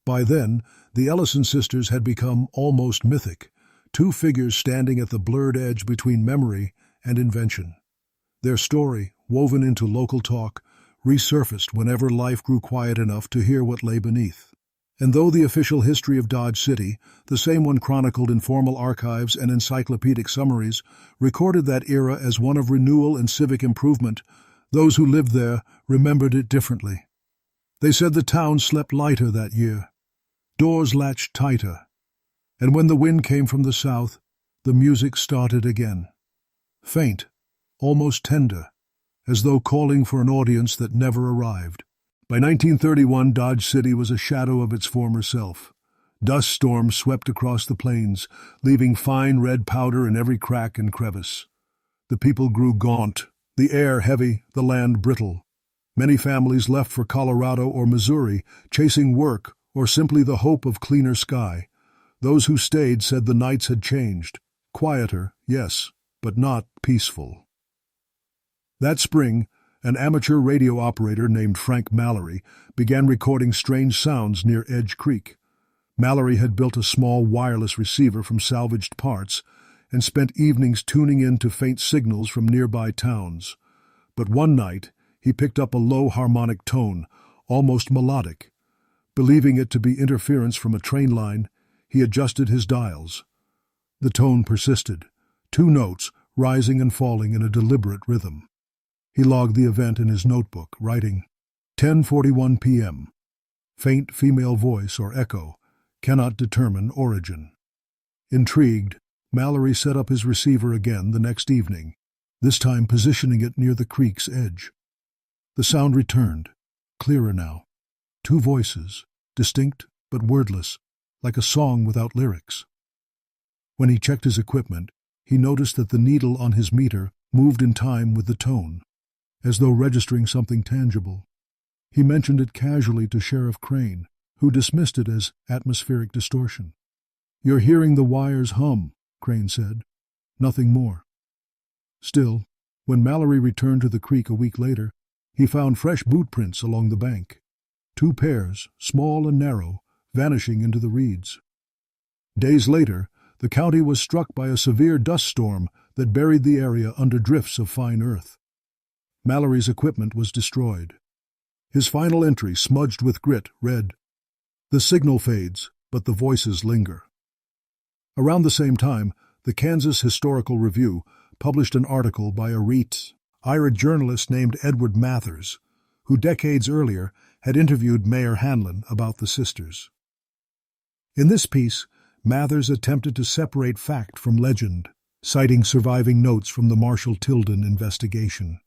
By then, the Ellison sisters had become almost mythic, 2 figures standing at the blurred edge between memory and invention. Their story, woven into local talk, resurfaced whenever life grew quiet enough to hear what lay beneath. And though the official history of Dodge City, the same one chronicled in formal archives and encyclopedic summaries, recorded that era as one of renewal and civic improvement, those who lived there remembered it differently. They said the town slept lighter that year. Doors latched tighter. And when the wind came from the south, the music started again. Faint, almost tender, as though calling for an audience that never arrived. By 1931, Dodge City was a shadow of its former self. Dust storms swept across the plains, leaving fine red powder in every crack and crevice. The people grew gaunt, the air heavy, the land brittle. Many families left for Colorado or Missouri, chasing work or simply the hope of cleaner sky. Those who stayed said the nights had changed. Quieter, yes, but not peaceful. That spring, an amateur radio operator named Frank Mallory began recording strange sounds near Edge Creek. Mallory had built a small wireless receiver from salvaged parts and spent evenings tuning in to faint signals from nearby towns. But one night, he picked up a low harmonic tone, almost melodic. Believing it to be interference from a train line, he adjusted his dials. The tone persisted, 2 notes rising and falling in a deliberate rhythm. He logged the event in his notebook, writing, 10:41 p.m. Faint female voice or echo, cannot determine origin. Intrigued, Mallory set up his receiver again the next evening, this time positioning it near the creek's edge. The sound returned, clearer now. Two voices, distinct but wordless, like a song without lyrics. When he checked his equipment, he noticed that the needle on his meter moved in time with the tone, as though registering something tangible. He mentioned it casually to Sheriff Crane, who dismissed it as atmospheric distortion. "You're hearing the wires hum," Crane said. Nothing more. Still, when Mallory returned to the creek a week later, he found fresh boot prints along the bank. 2 pairs, small and narrow, vanishing into the reeds. Days later, the county was struck by a severe dust storm that buried the area under drifts of fine earth. Mallory's equipment was destroyed. His final entry, smudged with grit, read, "The signal fades, but the voices linger." Around the same time, the Kansas Historical Review published an article by a retired journalist named Edward Mathers, who decades earlier had interviewed Mayor Hanlon about the sisters. In this piece, Mathers attempted to separate fact from legend, citing surviving notes from the Marshall Tilden investigation.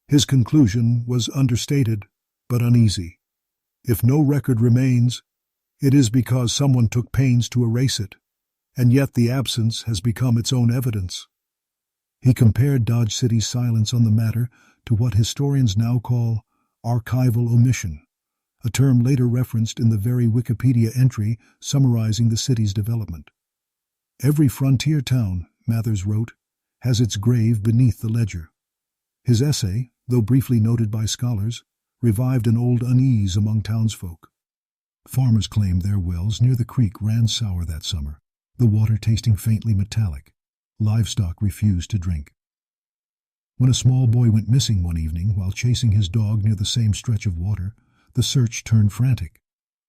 His conclusion was understated but uneasy. If no record remains, it is because someone took pains to erase it, and yet the absence has become its own evidence. He compared Dodge City's silence on the matter to what historians now call archival omission, a term later referenced in the very Wikipedia entry summarizing the city's development. "Every frontier town," Mathers wrote, "has its grave beneath the ledger." His essay, though briefly noted by scholars, revived an old unease among townsfolk. Farmers claimed their wells near the creek ran sour that summer, the water tasting faintly metallic. Livestock refused to drink. When a small boy went missing one evening while chasing his dog near the same stretch of water, the search turned frantic.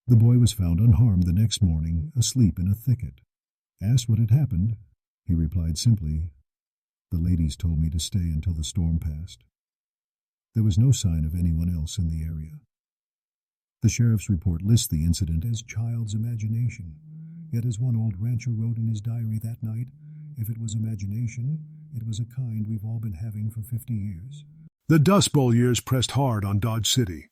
The boy was found unharmed the next morning, asleep in a thicket. Asked what had happened, he replied simply, "The ladies told me to stay until the storm passed." There was no sign of anyone else in the area. The sheriff's report lists the incident as child's imagination, yet as one old rancher wrote in his diary that night, if it was imagination, it was a kind we've all been having for 50 years. The Dust Bowl years pressed hard on Dodge City.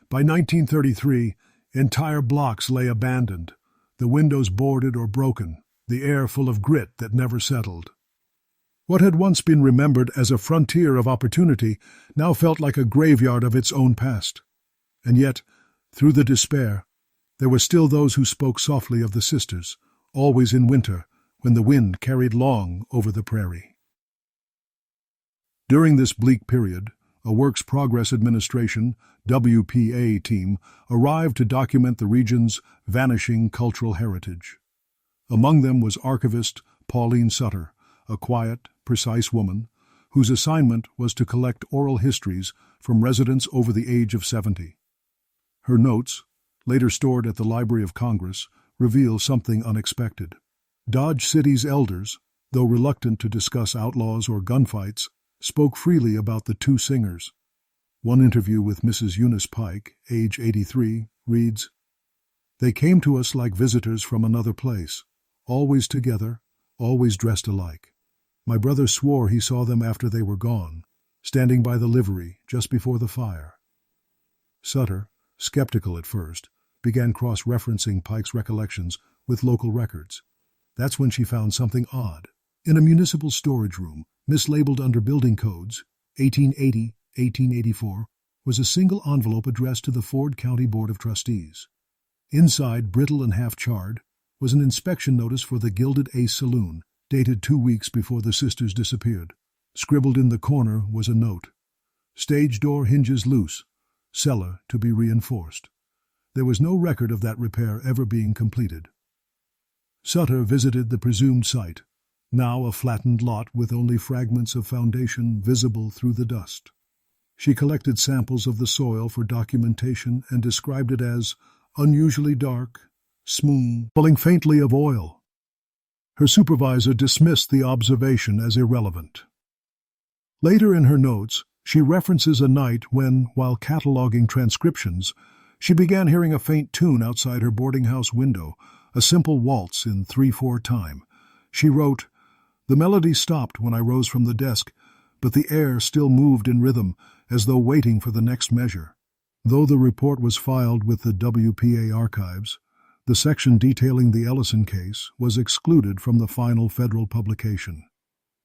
By 1933, entire blocks lay abandoned, the windows boarded or broken, the air full of grit that never settled. What had once been remembered as a frontier of opportunity now felt like a graveyard of its own past. And yet, through the despair, there were still those who spoke softly of the sisters, always in winter, when the wind carried long over the prairie. During this bleak period, a Works Progress Administration WPA team arrived to document the region's vanishing cultural heritage. Among them was archivist Pauline Sutter, a quiet, precise woman whose assignment was to collect oral histories from residents over the age of 70. Her notes, later stored at the Library of Congress, reveal something unexpected. Dodge City's elders, though reluctant to discuss outlaws or gunfights, spoke freely about the 2 singers. One interview with Mrs. Eunice Pike, age 83, reads, "They came to us like visitors from another place, always together, always dressed alike. My brother swore he saw them after they were gone, standing by the livery just before the fire." Sutter, skeptical at first, began cross-referencing Pike's recollections with local records. That's when she found something odd. In a municipal storage room, mislabeled under building codes, 1880-1884, was a single envelope addressed to the Ford County Board of Trustees. Inside, brittle and half-charred, was an inspection notice for the Gilded Ace Saloon, dated 2 weeks before the sisters disappeared. Scribbled in the corner was a note. "Stage door hinges loose. Cellar to be reinforced." There was no record of that repair ever being completed. Sutter visited the presumed site, now a flattened lot with only fragments of foundation visible through the dust. She collected samples of the soil for documentation and described it as unusually dark, smooth, pulling faintly of oil. Her supervisor dismissed the observation as irrelevant. Later in her notes, she references a night when, while cataloging transcriptions, she began hearing a faint tune outside her boarding house window, a simple waltz in 3/4 time. She wrote, "The melody stopped when I rose from the desk, but the air still moved in rhythm, as though waiting for the next measure." Though the report was filed with the WPA archives, the section detailing the Ellison case was excluded from the final federal publication.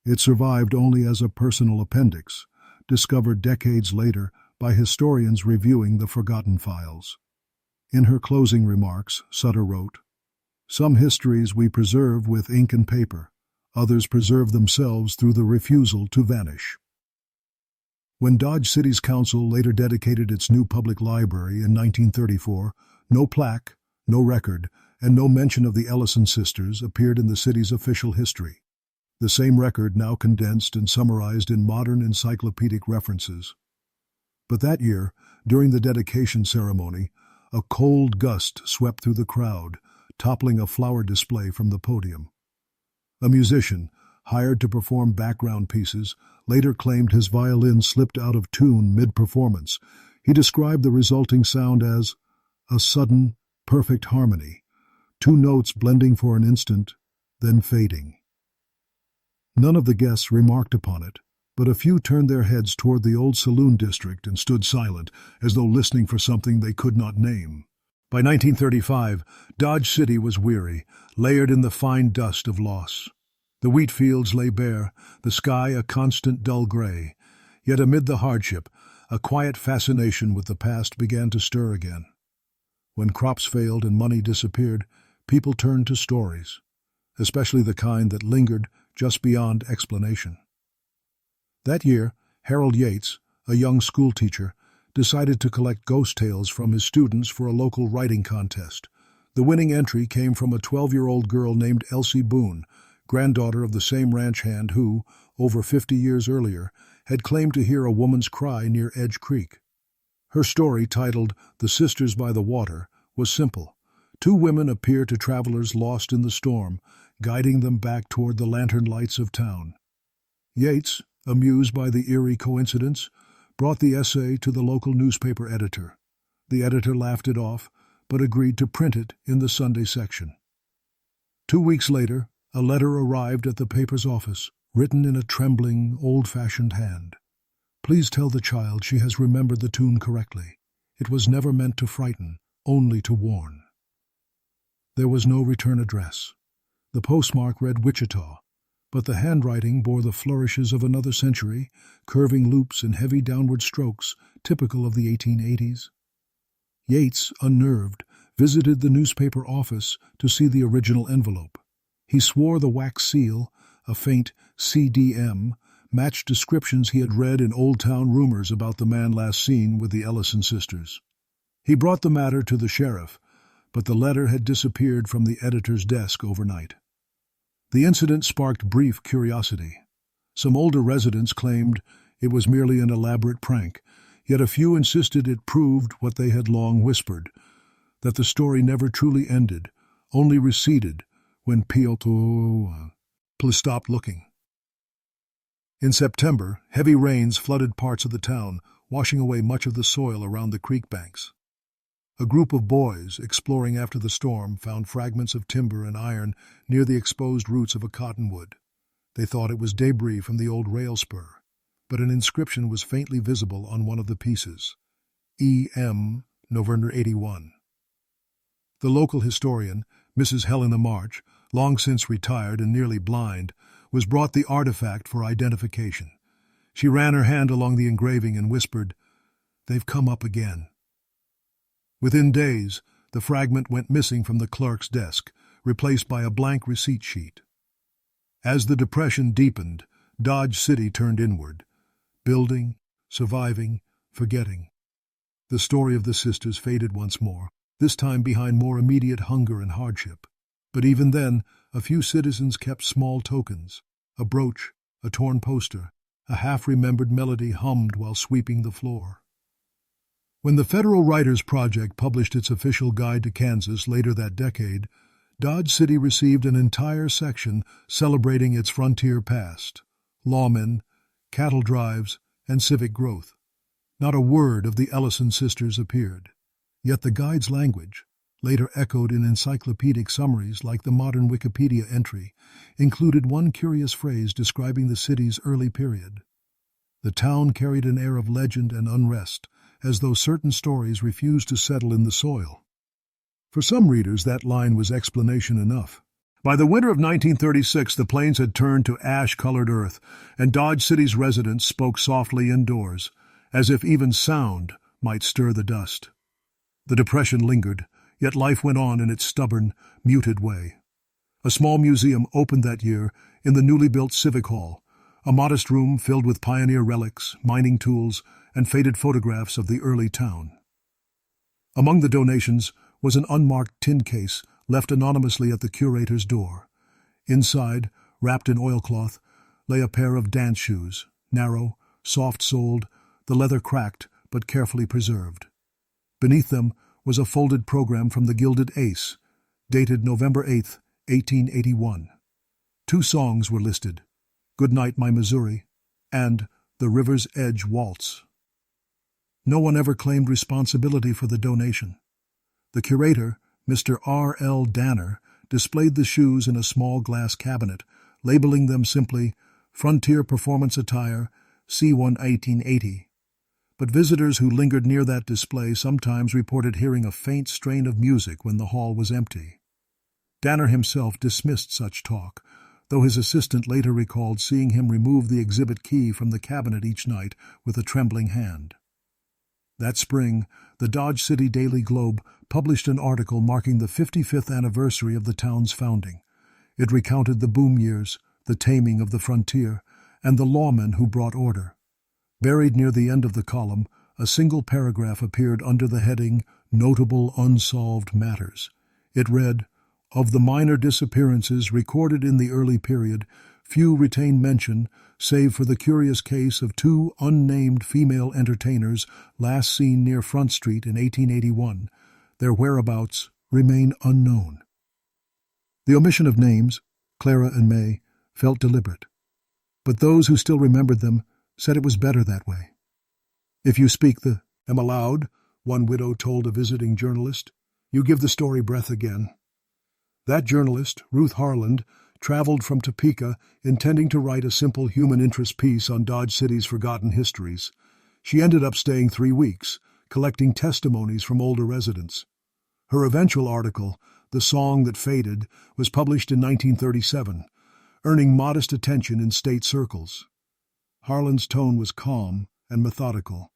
It survived only as a personal appendix, discovered decades later by historians reviewing the forgotten files. In her closing remarks, Sutter wrote, "Some histories we preserve with ink and paper, others preserve themselves through the refusal to vanish." When Dodge City's council later dedicated its new public library in 1934, no plaque, no record, and no mention of the Ellison sisters appeared in the city's official history. The same record now condensed and summarized in modern encyclopedic references. But that year, during the dedication ceremony, a cold gust swept through the crowd, toppling a flower display from the podium. A musician, hired to perform background pieces, later claimed his violin slipped out of tune mid-performance. He described the resulting sound as a sudden, perfect harmony, two notes blending for an instant, then fading. None of the guests remarked upon it, but a few turned their heads toward the old Saloon district and stood silent, as though listening for something they could not name. By 1935, Dodge City was weary, layered in the fine dust of loss. The wheat fields lay bare, the sky a constant dull gray. Yet amid the hardship, a quiet fascination with the past began to stir again. When crops failed and money disappeared, people turned to stories, especially the kind that lingered just beyond explanation. That year, Harold Yates, a young schoolteacher, decided to collect ghost tales from his students for a local writing contest. The winning entry came from a 12-year-old girl named Elsie Boone, granddaughter of the same ranch hand who, over 50 years earlier, had claimed to hear a woman's cry near Edge Creek. Her story, titled "The Sisters by the Water," was simple. Two women appear to travelers lost in the storm, guiding them back toward the lantern lights of town. Yates, amused by the eerie coincidence, brought the essay to the local newspaper editor. The editor laughed it off, but agreed to print it in the Sunday section. 2 weeks later, a letter arrived at the paper's office, written in a trembling, old-fashioned hand. "Please tell the child she has remembered the tune correctly. It was never meant to frighten, only to warn." There was no return address. The postmark read Wichita, but the handwriting bore the flourishes of another century, curving loops and heavy downward strokes typical of the 1880s. Yates, unnerved, visited the newspaper office to see the original envelope. He swore the wax seal, a faint CDM, matched descriptions he had read in Old Town rumors about the man last seen with the Ellison sisters. He brought the matter to the sheriff, but the letter had disappeared from the editor's desk overnight. The incident sparked brief curiosity. Some older residents claimed it was merely an elaborate prank, yet a few insisted it proved what they had long whispered, that the story never truly ended, only receded when Piotr stopped looking. In September, heavy rains flooded parts of the town, washing away much of the soil around the creek banks. A group of boys, exploring after the storm, found fragments of timber and iron near the exposed roots of a cottonwood. They thought it was debris from the old rail spur, but an inscription was faintly visible on one of the pieces. E.M. November 81. The local historian, Mrs. Helena March, long since retired and nearly blind, was brought the artifact for identification. She ran her hand along the engraving and whispered, "They've come up again." Within days, the fragment went missing from the clerk's desk, replaced by a blank receipt sheet. As the depression deepened, Dodge City turned inward, building, surviving, forgetting. The story of the sisters faded once more, this time behind more immediate hunger and hardship. But even then, a few citizens kept small tokens, a brooch, a torn poster, a half-remembered melody hummed while sweeping the floor. When the Federal Writers Project published its official guide to Kansas later that decade, Dodge City received an entire section celebrating its frontier past, lawmen, cattle drives, and civic growth. Not a word of the Ellison sisters appeared. Yet the guide's language, later echoed in encyclopedic summaries like the modern Wikipedia entry, included one curious phrase describing the city's early period. The town carried an air of legend and unrest, as though certain stories refused to settle in the soil. For some readers, that line was explanation enough. By the winter of 1936, the plains had turned to ash-colored earth, and Dodge City's residents spoke softly indoors, as if even sound might stir the dust. The depression lingered, yet life went on in its stubborn, muted way. A small museum opened that year in the newly built Civic Hall, a modest room filled with pioneer relics, mining tools, and faded photographs of the early town. Among the donations was an unmarked tin case left anonymously at the curator's door. Inside, wrapped in oilcloth, lay a pair of dance shoes, narrow, soft-soled, the leather cracked but carefully preserved. Beneath them was a folded program from the Gilded Ace, dated November 8, 1881. 2 songs were listed, "Good Night, My Missouri," and "The River's Edge Waltz." No one ever claimed responsibility for the donation. The curator, Mr. R.L. Danner, displayed the shoes in a small glass cabinet, labeling them simply Frontier Performance Attire, C1 1880. But visitors who lingered near that display sometimes reported hearing a faint strain of music when the hall was empty. Danner himself dismissed such talk, though his assistant later recalled seeing him remove the exhibit key from the cabinet each night with a trembling hand. That spring, the Dodge City Daily Globe published an article marking the 55th anniversary of the town's founding. It recounted the boom years, the taming of the frontier, and the lawmen who brought order. Buried near the end of the column, a single paragraph appeared under the heading Notable Unsolved Matters. It read, "Of the minor disappearances recorded in the early period, few retain mention, save for the curious case of 2 unnamed female entertainers last seen near Front Street in 1881. Their whereabouts remain unknown." The omission of names, Clara and May, felt deliberate. But those who still remembered them said it was better that way. "If you speak the am aloud," one widow told a visiting journalist, "you give the story breath again." That journalist, Ruth Harland, traveled from Topeka intending to write a simple human interest piece on Dodge City's forgotten histories. She ended up staying 3 weeks, collecting testimonies from older residents. Her eventual article, The Song That Faded, was published in 1937, earning modest attention in state circles. Harlan's tone was calm and methodical,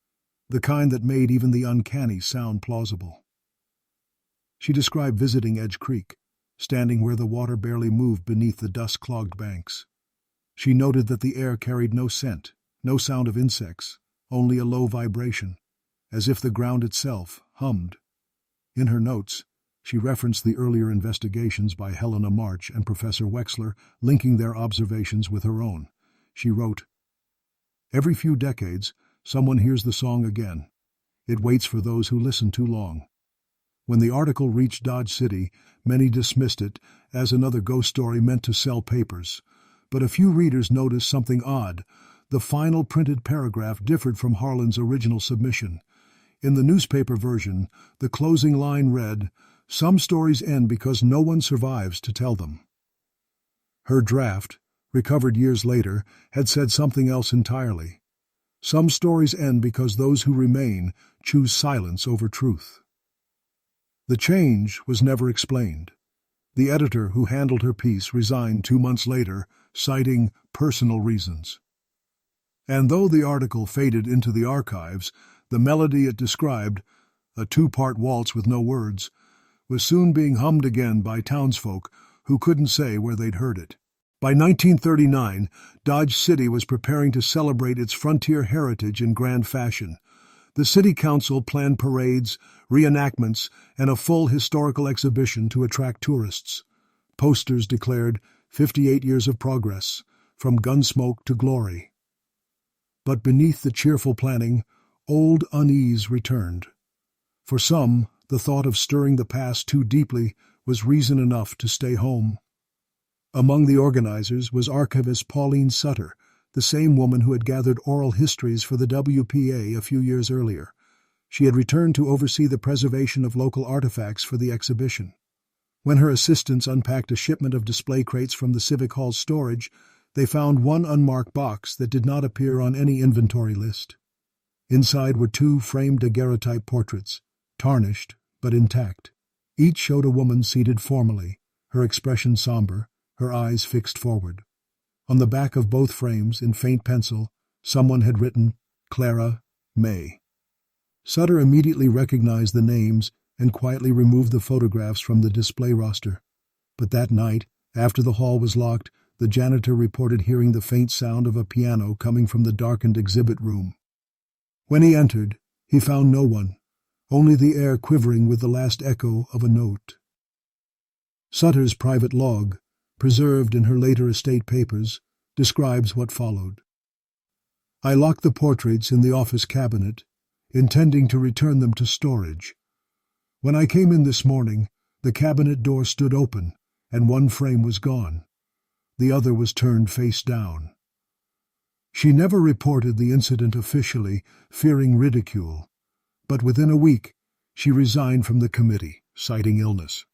the kind that made even the uncanny sound plausible. She described visiting Edge Creek, standing where the water barely moved beneath the dust-clogged banks. She noted that the air carried no scent, no sound of insects, only a low vibration, as if the ground itself hummed. In her notes, she referenced the earlier investigations by Helena March and Professor Wexler, linking their observations with her own. She wrote, "Every few decades, someone hears the song again. It waits for those who listen too long." When the article reached Dodge City, many dismissed it as another ghost story meant to sell papers. But a few readers noticed something odd. The final printed paragraph differed from Harlan's original submission. In the newspaper version, the closing line read, "Some stories end because no one survives to tell them." Her draft, recovered years later, had said something else entirely. "Some stories end because those who remain choose silence over truth." The change was never explained. The editor who handled her piece resigned 2 months later, citing personal reasons. And though the article faded into the archives, the melody it described, a 2-part waltz with no words, was soon being hummed again by townsfolk who couldn't say where they'd heard it. By 1939, Dodge City was preparing to celebrate its frontier heritage in grand fashion. The city council planned parades, reenactments, and a full historical exhibition to attract tourists. Posters declared 58 years of progress, from Gunsmoke to glory. But beneath the cheerful planning, old unease returned. For some, the thought of stirring the past too deeply was reason enough to stay home. Among the organizers was archivist Pauline Sutter, the same woman who had gathered oral histories for the WPA a few years earlier. She had returned to oversee the preservation of local artifacts for the exhibition. When her assistants unpacked a shipment of display crates from the Civic Hall's storage, they found one unmarked box that did not appear on any inventory list. Inside were 2 framed daguerreotype portraits, tarnished but intact. Each showed a woman seated formally, her expression somber, her eyes fixed forward. On the back of both frames, in faint pencil, someone had written, "Clara May." Sutter immediately recognized the names and quietly removed the photographs from the display roster. But that night, after the hall was locked, the janitor reported hearing the faint sound of a piano coming from the darkened exhibit room. When he entered, he found no one, only the air quivering with the last echo of a note. Sutter's private log, preserved in her later estate papers, describes what followed. "I locked the portraits in the office cabinet, intending to return them to storage. When I came in this morning, the cabinet door stood open, and one frame was gone. The other was turned face down." She never reported the incident officially, fearing ridicule, but within a week she resigned from the committee, citing illness.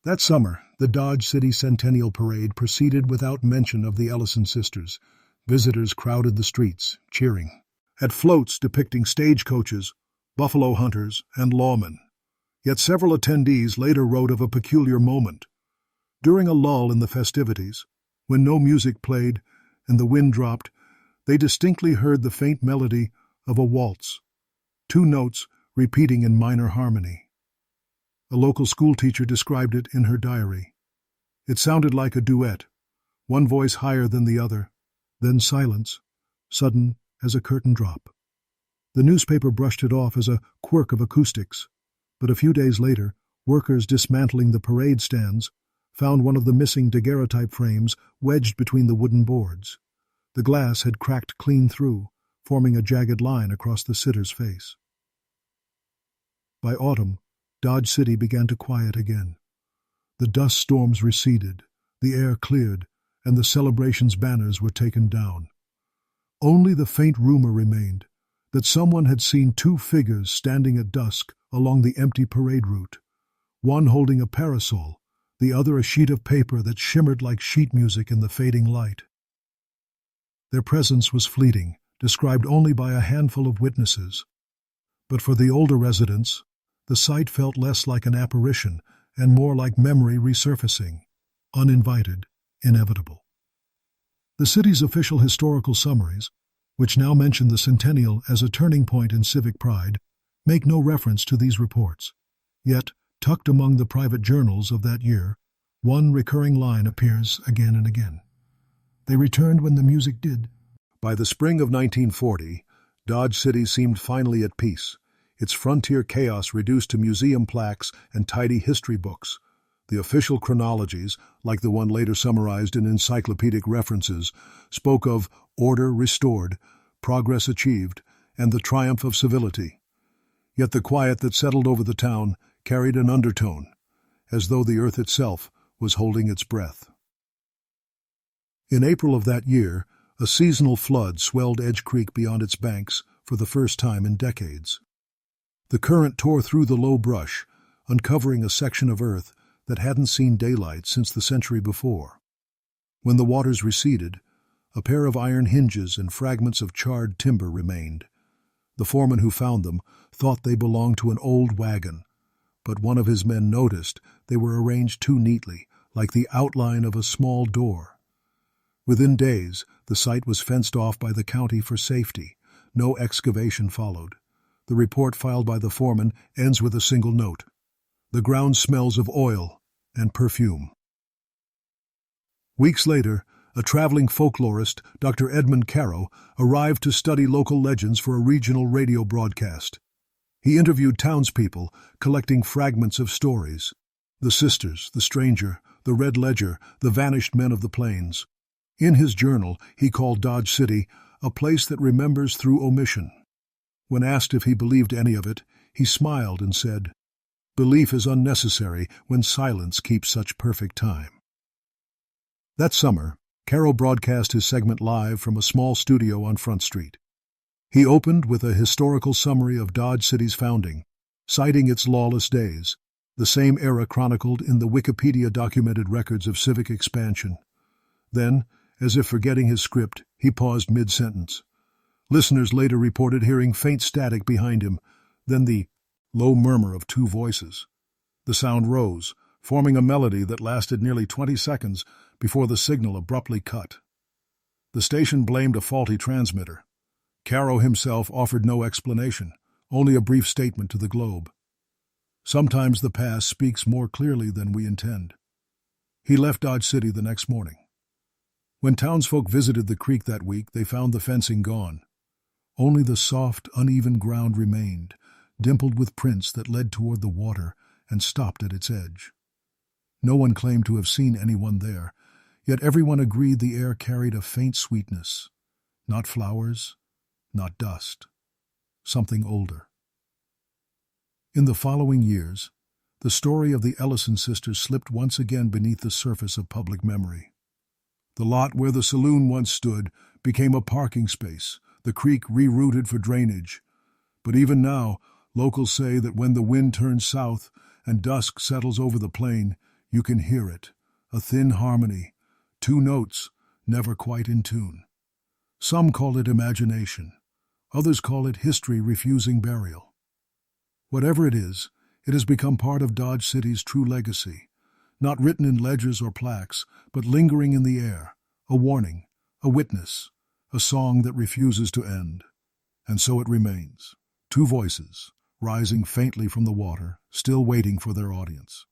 That summer, the Dodge City Centennial Parade proceeded without mention of the Ellison sisters. Visitors crowded the streets, cheering at floats depicting stagecoaches, buffalo hunters, and lawmen. Yet several attendees later wrote of a peculiar moment. During a lull in the festivities, when no music played and the wind dropped, they distinctly heard the faint melody of a waltz, 2 notes repeating in minor harmony. A local schoolteacher described it in her diary. "It sounded like a duet, one voice higher than the other, then silence, sudden as a curtain drop." The newspaper brushed it off as a quirk of acoustics, but a few days later, workers dismantling the parade stands found one of the missing daguerreotype frames wedged between the wooden boards. The glass had cracked clean through, forming a jagged line across the sitter's face. By autumn, Dodge City began to quiet again. The dust storms receded, the air cleared, and the celebration's banners were taken down. Only the faint rumor remained that someone had seen 2 figures standing at dusk along the empty parade route, one holding a parasol, the other a sheet of paper that shimmered like sheet music in the fading light. Their presence was fleeting, described only by a handful of witnesses. But for the older residents, the sight felt less like an apparition and more like memory resurfacing, uninvited, inevitable. The city's official historical summaries, which now mention the centennial as a turning point in civic pride, make no reference to these reports. Yet, tucked among the private journals of that year, one recurring line appears again and again. "They returned when the music did." By the spring of 1940, Dodge City seemed finally at peace, its frontier chaos reduced to museum plaques and tidy history books. The official chronologies, like the one later summarized in encyclopedic references, spoke of order restored, progress achieved, and the triumph of civility. Yet the quiet that settled over the town carried an undertone, as though the earth itself was holding its breath. In April of that year, a seasonal flood swelled Edge Creek beyond its banks for the first time in decades. The current tore through the low brush, uncovering a section of earth that hadn't seen daylight since the century before. When the waters receded, a pair of iron hinges and fragments of charred timber remained. The foreman who found them thought they belonged to an old wagon, but one of his men noticed they were arranged too neatly, like the outline of a small door. Within days, the site was fenced off by the county for safety. No excavation followed. The report filed by the foreman ends with a single note: "The ground smells of oil and perfume." Weeks later, a traveling folklorist, Dr. Edmund Caro, arrived to study local legends for a regional radio broadcast. He interviewed townspeople, collecting fragments of stories: the sisters, the stranger, the red ledger, the vanished men of the plains. In his journal, he called Dodge City a place that remembers through omission. When asked if he believed any of it, he smiled and said, "Belief is unnecessary when silence keeps such perfect time." That summer, Caro broadcast his segment live from a small studio on Front Street. He opened with a historical summary of Dodge City's founding, citing its lawless days, the same era chronicled in the Wikipedia-documented records of civic expansion. Then, as if forgetting his script, he paused mid-sentence. Listeners later reported hearing faint static behind him, then the low murmur of two voices. The sound rose, forming a melody that lasted nearly 20 seconds before the signal abruptly cut. The station blamed a faulty transmitter. Caro himself offered no explanation, only a brief statement to the globe. Sometimes the past speaks more clearly than we intend. He left Dodge City the next morning. When townsfolk visited the creek that week, they found the fencing gone. Only the soft, uneven ground remained, dimpled with prints that led toward the water and stopped at its edge. No one claimed to have seen anyone there, yet everyone agreed the air carried a faint sweetness. Not flowers, not dust. Something older. In the following years, the story of the Ellison sisters slipped once again beneath the surface of public memory. The lot where the saloon once stood became a parking space, the creek rerouted for drainage. But even now, locals say that when the wind turns south and dusk settles over the plain, you can hear it, a thin harmony, two notes, never quite in tune. Some call it imagination. Others call it history refusing burial. Whatever it has become part of Dodge City's true legacy, not written in ledgers or plaques, but lingering in the air, a warning, a witness, a song that refuses to end. And so it remains, two voices, rising faintly from the water, still waiting for their audience.